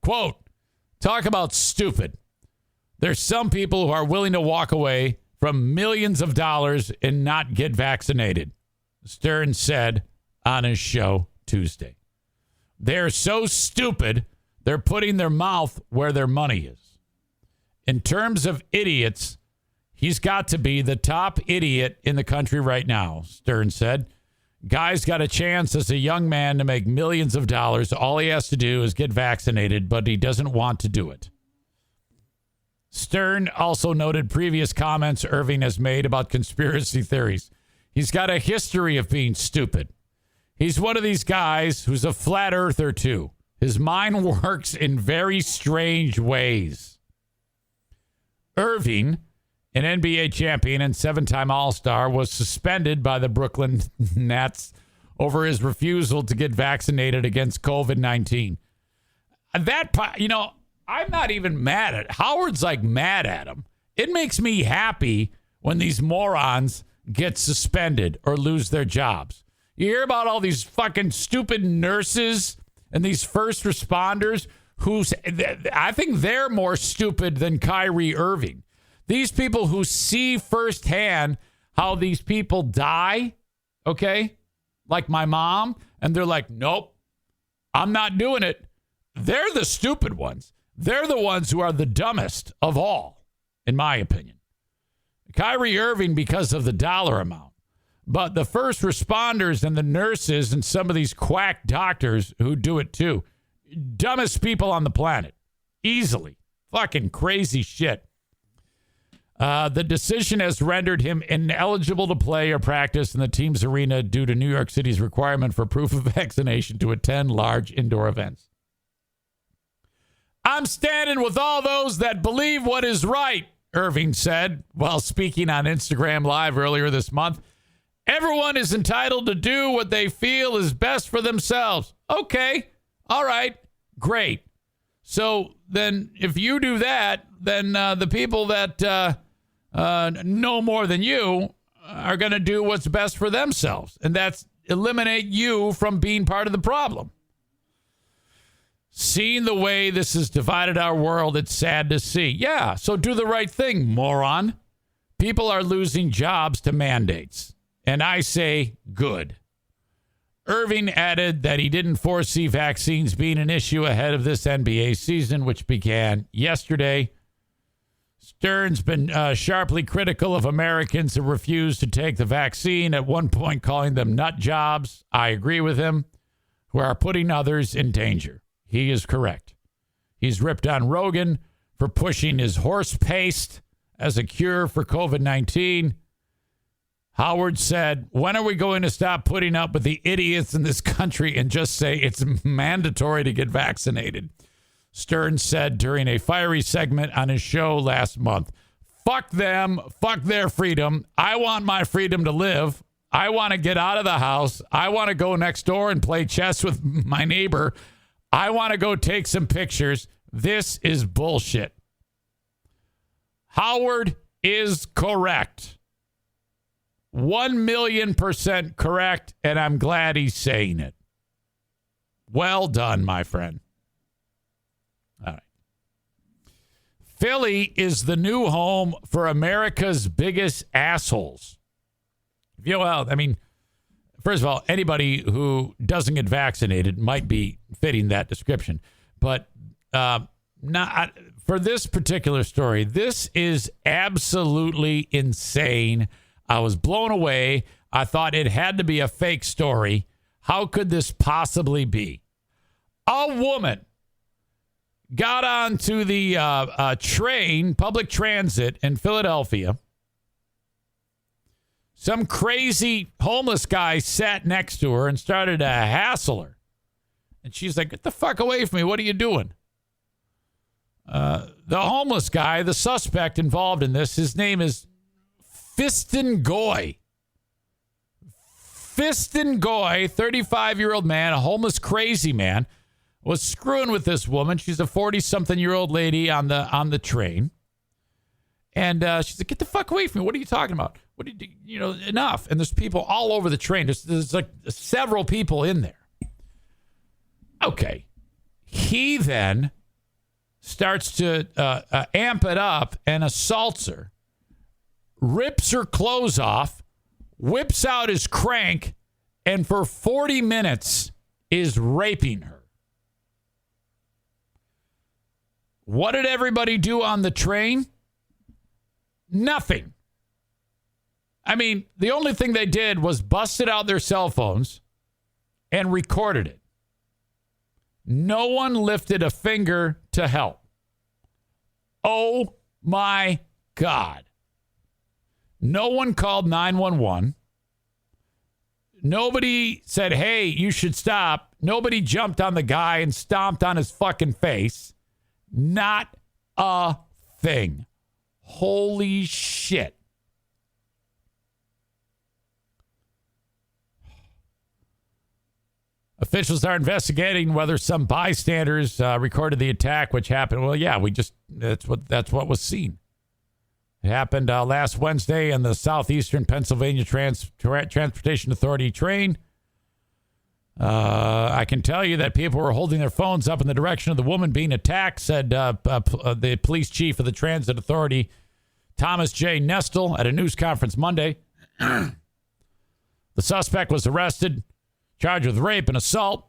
Quote, talk about stupid. There's some people who are willing to walk away from millions of dollars and not get vaccinated, Stern said on his show Tuesday. They're so stupid, they're putting their mouth where their money is. In terms of idiots, he's got to be the top idiot in the country right now, Stern said. Guy's got a chance as a young man to make millions of dollars. All he has to do is get vaccinated, but he doesn't want to do it. Stern also noted previous comments Irving has made about conspiracy theories. He's got a history of being stupid. He's one of these guys who's a flat earther, too. His mind works in very strange ways. Irving, an NBA champion and 7-time All-Star, was suspended by the Brooklyn Nets over his refusal to get vaccinated against COVID-19. I'm not even mad at it. Howard's like mad at him. It makes me happy when these morons get suspended or lose their jobs. You hear about all these fucking stupid nurses and these first responders I think they're more stupid than Kyrie Irving. These people who see firsthand how these people die, okay, like my mom, and they're like, nope, I'm not doing it. They're the stupid ones. They're the ones who are the dumbest of all, in my opinion. Kyrie Irving because of the dollar amount. But the first responders and the nurses and some of these quack doctors who do it too, dumbest people on the planet. Easily. Fucking crazy shit. The decision has rendered him ineligible to play or practice in the team's arena due to New York City's requirement for proof of vaccination to attend large indoor events. I'm standing with all those that believe what is right, Irving said while speaking on Instagram Live earlier this month. Everyone is entitled to do what they feel is best for themselves. Okay. All right. Great. So then if you do that, then the people that know more than you are going to do what's best for themselves. And that's eliminate you from being part of the problem. Seeing the way this has divided our world, it's sad to see. Yeah, so do the right thing, moron. People are losing jobs to mandates. And I say, good. Irving added that he didn't foresee vaccines being an issue ahead of this NBA season, which began yesterday. Stern's been sharply critical of Americans who refuse to take the vaccine, at one point calling them nut jobs. I agree with him, who are putting others in danger. He is correct. He's ripped on Rogan for pushing his horse paste as a cure for COVID-19. Howard said, when are we going to stop putting up with the idiots in this country and just say it's mandatory to get vaccinated? Stern said during a fiery segment on his show last month, fuck them, fuck their freedom. I want my freedom to live. I want to get out of the house. I want to go next door and play chess with my neighbor. I want to go take some pictures. This is bullshit. Howard is correct. 1,000,000% correct, and I'm glad he's saying it. Well done, my friend. All right. Philly is the new home for America's biggest assholes. First of all, anybody who doesn't get vaccinated might be fitting that description. But not for this particular story, this is absolutely insane. I was blown away. I thought it had to be a fake story. How could this possibly be? A woman got onto the train, public transit in Philadelphia. Some crazy homeless guy sat next to her and started to hassle her. And she's like, get the fuck away from me. What are you doing? The homeless guy, the suspect involved in this, his name is Fiston Goy. Fiston Goy, 35-year-old man, a homeless crazy man, was screwing with this woman. She's a 40-something-year-old lady on the train. And she's like, get the fuck away from me. What are you talking about? What do you do? Enough. And there's people all over the train. There's like several people in there. Okay. He then starts to amp it up and assaults her, rips her clothes off, whips out his crank, and for 40 minutes is raping her. What did everybody do on the train? Nothing. I mean, the only thing they did was busted out their cell phones and recorded it. No one lifted a finger to help. Oh my God. No one called 911. Nobody said, hey, you should stop. Nobody jumped on the guy and stomped on his fucking face. Not a thing. Holy shit. Officials are investigating whether some bystanders recorded the attack, which happened. Well, yeah, that's what was seen. It happened last Wednesday in the Southeastern Pennsylvania Transportation Authority train. I can tell you that people were holding their phones up in the direction of the woman being attacked, said the police chief of the Transit Authority, Thomas J. Nestle, at a news conference Monday. The suspect was arrested, charged with rape and assault,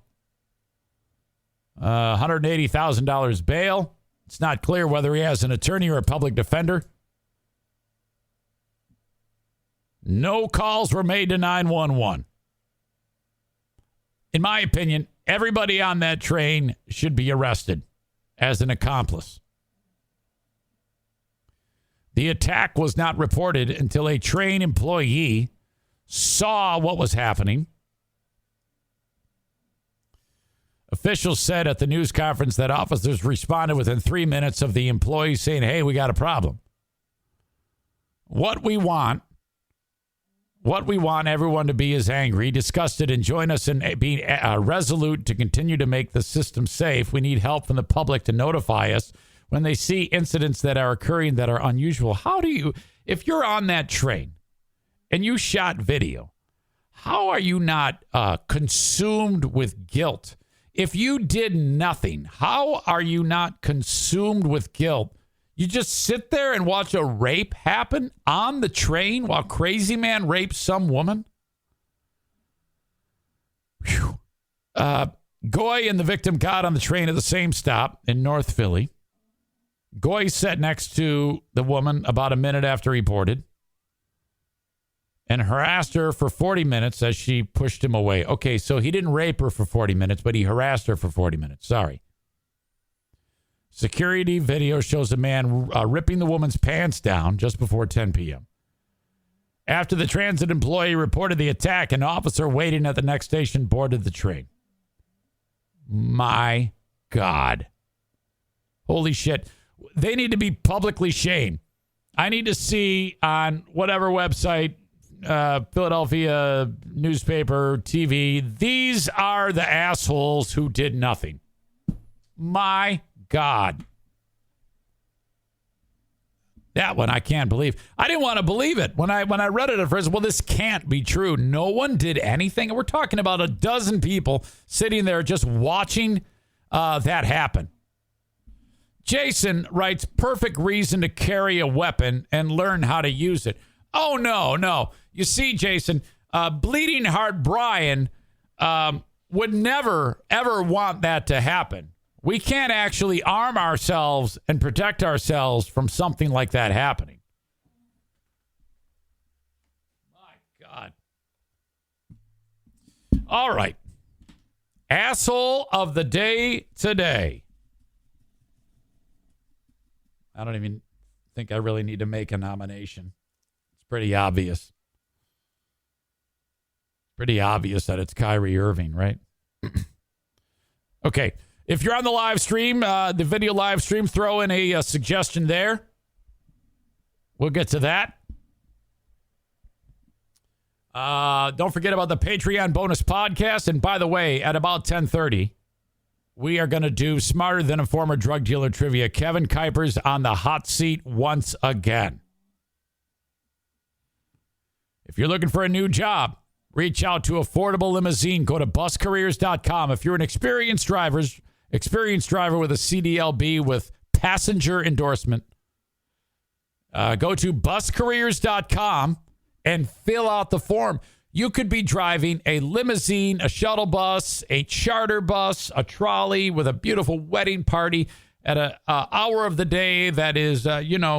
$180,000 bail. It's not clear whether he has an attorney or a public defender. No calls were made to 911. In my opinion, everybody on that train should be arrested as an accomplice. The attack was not reported until a train employee saw what was happening. Officials said at the news conference that officers responded within 3 minutes of the employee saying, hey, we got a problem. What we want everyone to be is angry, disgusted, and join us in being resolute to continue to make the system safe. We need help from the public to notify us when they see incidents that are occurring that are unusual. How do you, if you're on that train and you shot video, how are you not consumed with guilt? If you did nothing, how are you not consumed with guilt? You just sit there and watch a rape happen on the train while Crazy Man rapes some woman? Whew. Goy and the victim got on the train at the same stop in North Philly. Goy sat next to the woman about a minute after he boarded and harassed her for 40 minutes as she pushed him away. Okay, so he didn't rape her for 40 minutes, but he harassed her for 40 minutes. Sorry. Security video shows a man ripping the woman's pants down just before 10 p.m. After the transit employee reported the attack, an officer waiting at the next station boarded the train. My God. Holy shit. They need to be publicly shamed. I need to see on whatever website, Philadelphia newspaper, TV, these are the assholes who did nothing. My God. That one I can't believe. I didn't want to believe it. When I read it at first, well, this can't be true. No one did anything. We're talking about a dozen people sitting there just watching that happen. Jason writes, perfect reason to carry a weapon and learn how to use it. Oh, no. You see, Jason, Bleeding Heart Brian would never, ever want that to happen. We can't actually arm ourselves and protect ourselves from something like that happening. My God. All right. Asshole of the day today. I don't even think I really need to make a nomination. It's pretty obvious. Pretty obvious that it's Kyrie Irving, right? Okay. If you're on the live stream, the video live stream, throw in a suggestion there. We'll get to that. Don't forget about the Patreon bonus podcast. And by the way, at about 10:30, we are going to do Smarter Than a Former Drug Dealer trivia. Kevin Kuiper's on the hot seat once again. If you're looking for a new job, reach out to Affordable Limousine. Go to buscareers.com. If you're an experienced driver with a CDLB with passenger endorsement, go to buscareers.com and fill out the form. You could be driving a limousine, a shuttle bus, a charter bus, a trolley with a beautiful wedding party. at an hour of the day that is,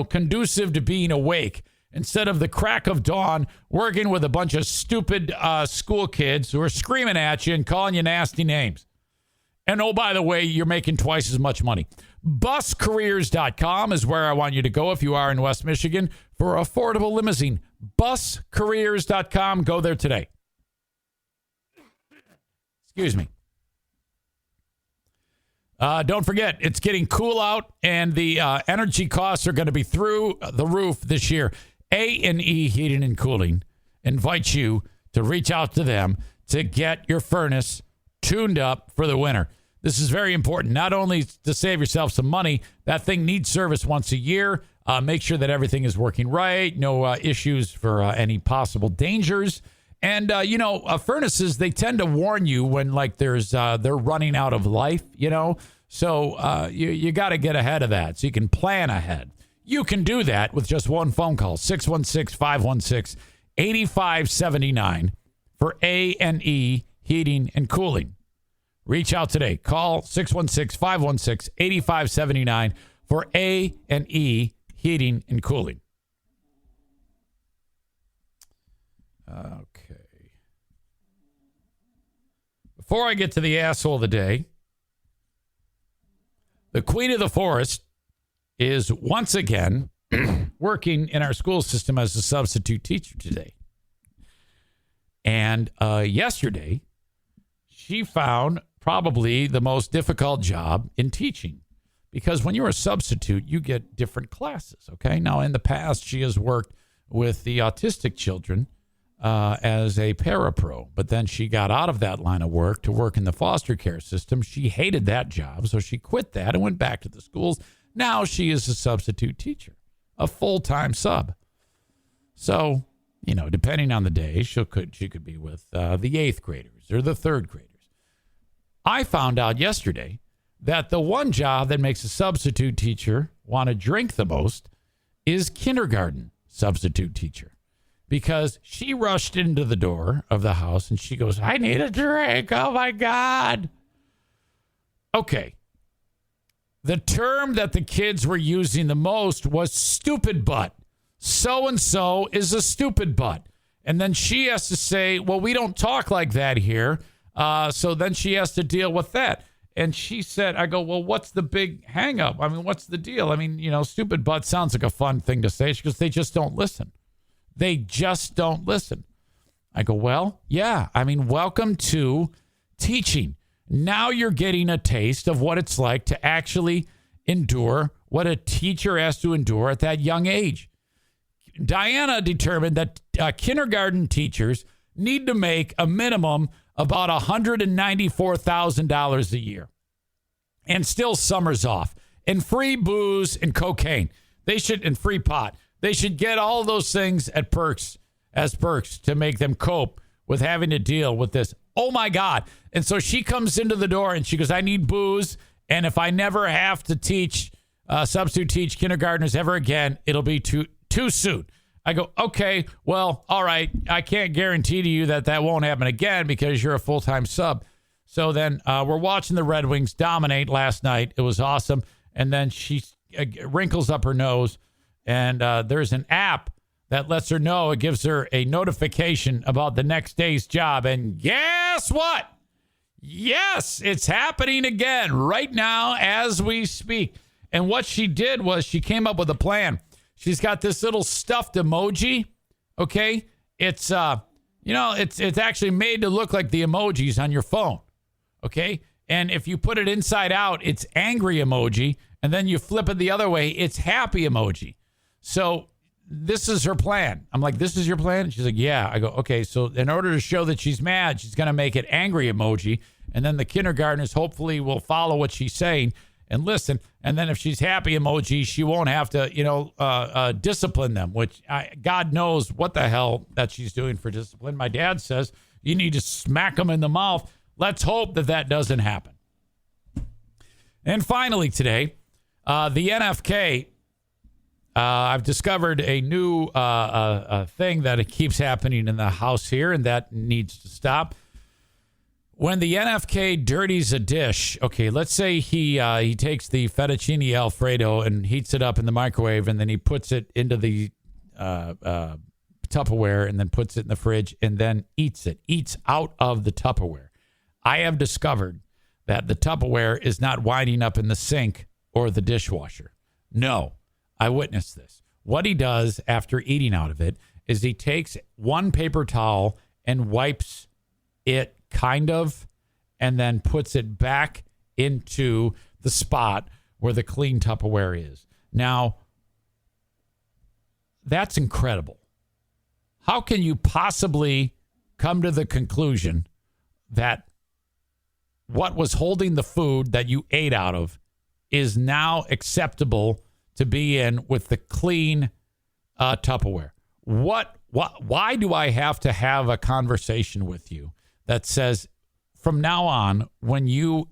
conducive to being awake, instead of the crack of dawn working with a bunch of stupid school kids who are screaming at you and calling you nasty names. And oh, by the way, you're making twice as much money. Buscareers.com is where I want you to go if you are in West Michigan for affordable limousine. Buscareers.com. Go there today. Excuse me. Don't forget, it's getting cool out, and the energy costs are going to be through the roof this year. A&E Heating and Cooling invites you to reach out to them to get your furnace tuned up for the winter. This is very important, not only to save yourself some money. That thing needs service once a year. Make sure that everything is working right. No issues for any possible dangers. And, furnaces, they tend to warn you when, they're running out of life, So you got to get ahead of that so you can plan ahead. You can do that with just one phone call, 616-516-8579 for A&E Heating and Cooling. Reach out today. Call 616-516-8579 for A&E Heating and Cooling. Okay. Before I get to the asshole of the day, the Queen of the Forest is once again working in our school system as a substitute teacher today. And yesterday, she found probably the most difficult job in teaching, because when you're a substitute, you get different classes. Okay. Now, in the past, she has worked with the autistic children as a parapro, but then she got out of that line of work to work in the foster care system. She hated that job, so she quit that and went back to the schools. Now she is a substitute teacher, a full-time sub. So, depending on the day, she could be with the 8th graders or the 3rd graders. I found out yesterday that the one job that makes a substitute teacher want to drink the most is kindergarten substitute teacher, because she rushed into the door of the house and she goes, "I need a drink. Oh, my God." Okay. The term that the kids were using the most was stupid butt. So-and-so is a stupid butt. And then she has to say, well, we don't talk like that here. So then she has to deal with that. And she said, I go, well, what's the big hang up? I mean, what's the deal? I mean, stupid butt sounds like a fun thing to say. She goes, they just don't listen. They just don't listen. I go, well, yeah. I mean, welcome to teaching. Now you're getting a taste of what it's like to actually endure what a teacher has to endure at that young age. Diana determined that kindergarten teachers need to make a minimum about $194,000 a year, and still summers off, and free booze and cocaine. And free pot. They should get all those things as perks to make them cope with having to deal with this. Oh my God. And so she comes into the door and she goes, I need booze. And if I never have to substitute teach kindergartners ever again, it'll be too soon. I go, okay, well, all right. I can't guarantee to you that won't happen again because you're a full-time sub. So then we're watching the Red Wings dominate last night. It was awesome. And then she wrinkles up her nose, and there's an app that lets her know. It gives her a notification about the next day's job. And guess what? Yes, it's happening again right now as we speak. And what she did was she came up with a plan. She's got this little stuffed emoji. Okay. It's, it's actually made to look like the emojis on your phone. Okay. And if you put it inside out, it's angry emoji. And then you flip it the other way, it's happy emoji. So this is her plan. I'm like, this is your plan? And she's like, yeah. I go, okay. So in order to show that she's mad, she's going to make it angry emoji. And then the kindergartners hopefully will follow what she's saying and listen. And then if she's happy emoji, she won't have to, discipline them, which God knows what the hell that she's doing for discipline. My dad says you need to smack them in the mouth. Let's hope that doesn't happen. And finally today, the NFK, I've discovered a new thing that it keeps happening in the house here, and that needs to stop. When the NFK dirties a dish, okay, let's say he takes the fettuccine Alfredo and heats it up in the microwave, and then he puts it into the Tupperware and then puts it in the fridge and then eats out of the Tupperware. I have discovered that the Tupperware is not winding up in the sink or the dishwasher. No, I witnessed this. What he does after eating out of it is he takes one paper towel and wipes it kind of, and then puts it back into the spot where the clean Tupperware is. Now, that's incredible. How can you possibly come to the conclusion that what was holding the food that you ate out of is now acceptable to be in with the clean Tupperware? Why do I have to have a conversation with you that says, from now on, when you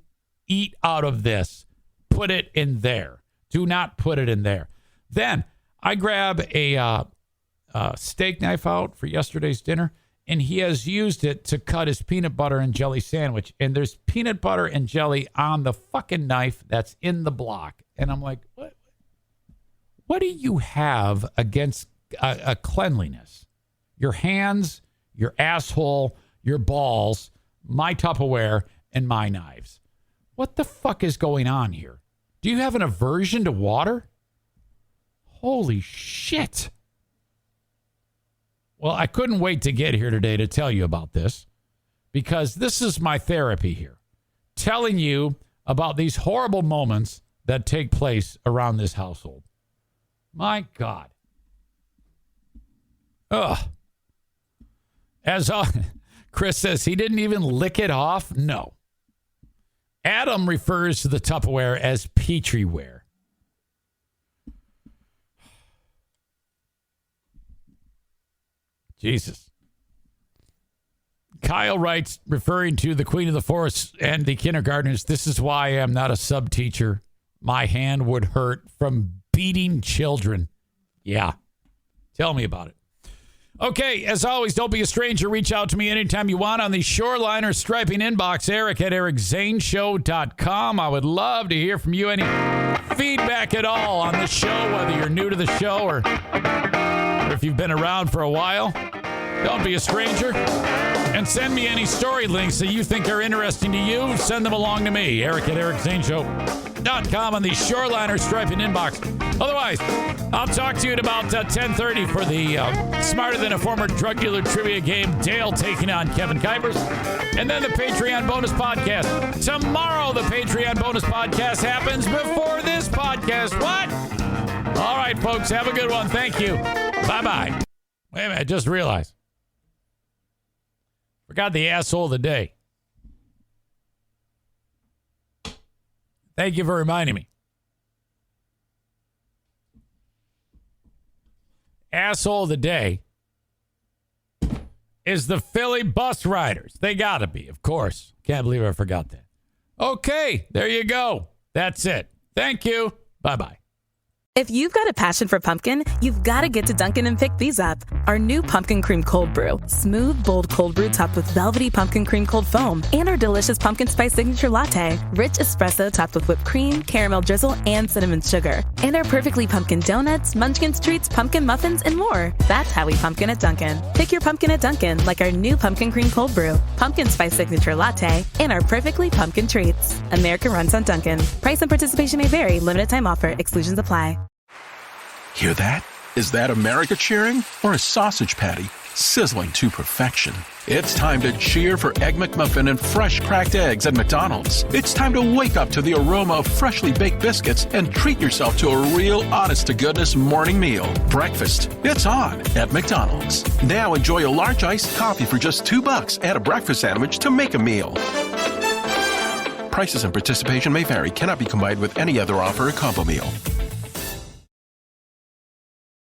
eat out of this, put it in there. Do not put it in there. Then I grab a steak knife out for yesterday's dinner, and he has used it to cut his peanut butter and jelly sandwich. And there's peanut butter and jelly on the fucking knife that's in the block. And I'm like, what do you have against a cleanliness? Your hands, your asshole, your balls, my Tupperware, and my knives. What the fuck is going on here? Do you have an aversion to water? Holy shit. Well, I couldn't wait to get here today to tell you about this, because this is my therapy here. Telling you about these horrible moments that take place around this household. My God. Ugh. As Chris says, he didn't even lick it off? No. Adam refers to the Tupperware as Petriware. Jesus. Kyle writes, referring to the Queen of the Forest and the kindergartners, this is why I am not a sub teacher. My hand would hurt from beating children. Yeah. Tell me about it. Okay, as always, don't be a stranger. Reach out to me anytime you want on the Shoreliner Striping inbox, Eric at ericzaneshow.com. I would love to hear from you. Any feedback at all on the show, whether you're new to the show or if you've been around for a while. Don't be a stranger. And send me any story links that you think are interesting to you. Send them along to me, Eric at ericzaneshow.com on the Shoreliner Striping inbox. Otherwise, I'll talk to you at about 10:30 for the Smarter Than a Former Drug Dealer trivia game. Dale taking on Kevin Kuipers. And then the Patreon bonus podcast. Tomorrow, the Patreon bonus podcast happens before this podcast. What? All right, folks, have a good one. Thank you. Bye-bye. Wait a minute, I just realized. Forgot the asshole of the day. Thank you for reminding me. Asshole of the day is the Philly bus riders. They got to be, of course. Can't believe I forgot that. Okay, there you go. That's it. Thank you. Bye-bye. If you've got a passion for pumpkin, you've got to get to Dunkin' and pick these up. Our new Pumpkin Cream Cold Brew. Smooth, bold cold brew topped with velvety pumpkin cream cold foam. And our delicious pumpkin spice signature latte. Rich espresso topped with whipped cream, caramel drizzle, and cinnamon sugar. And our perfectly pumpkin donuts, munchkins treats, pumpkin muffins, and more. That's how we pumpkin at Dunkin'. Pick your pumpkin at Dunkin', like our new Pumpkin Cream Cold Brew, pumpkin spice signature latte, and our perfectly pumpkin treats. America runs on Dunkin'. Price and participation may vary. Limited time offer. Exclusions apply. Hear that? Is that America cheering or a sausage patty sizzling to perfection? It's time to cheer for Egg McMuffin and fresh cracked eggs at McDonald's. It's time to wake up to the aroma of freshly baked biscuits and treat yourself to a real honest-to-goodness morning meal. Breakfast, it's on at McDonald's. Now enjoy a large iced coffee for just $2 and a breakfast sandwich to make a meal. Prices and participation may vary. Cannot be combined with any other offer or combo meal.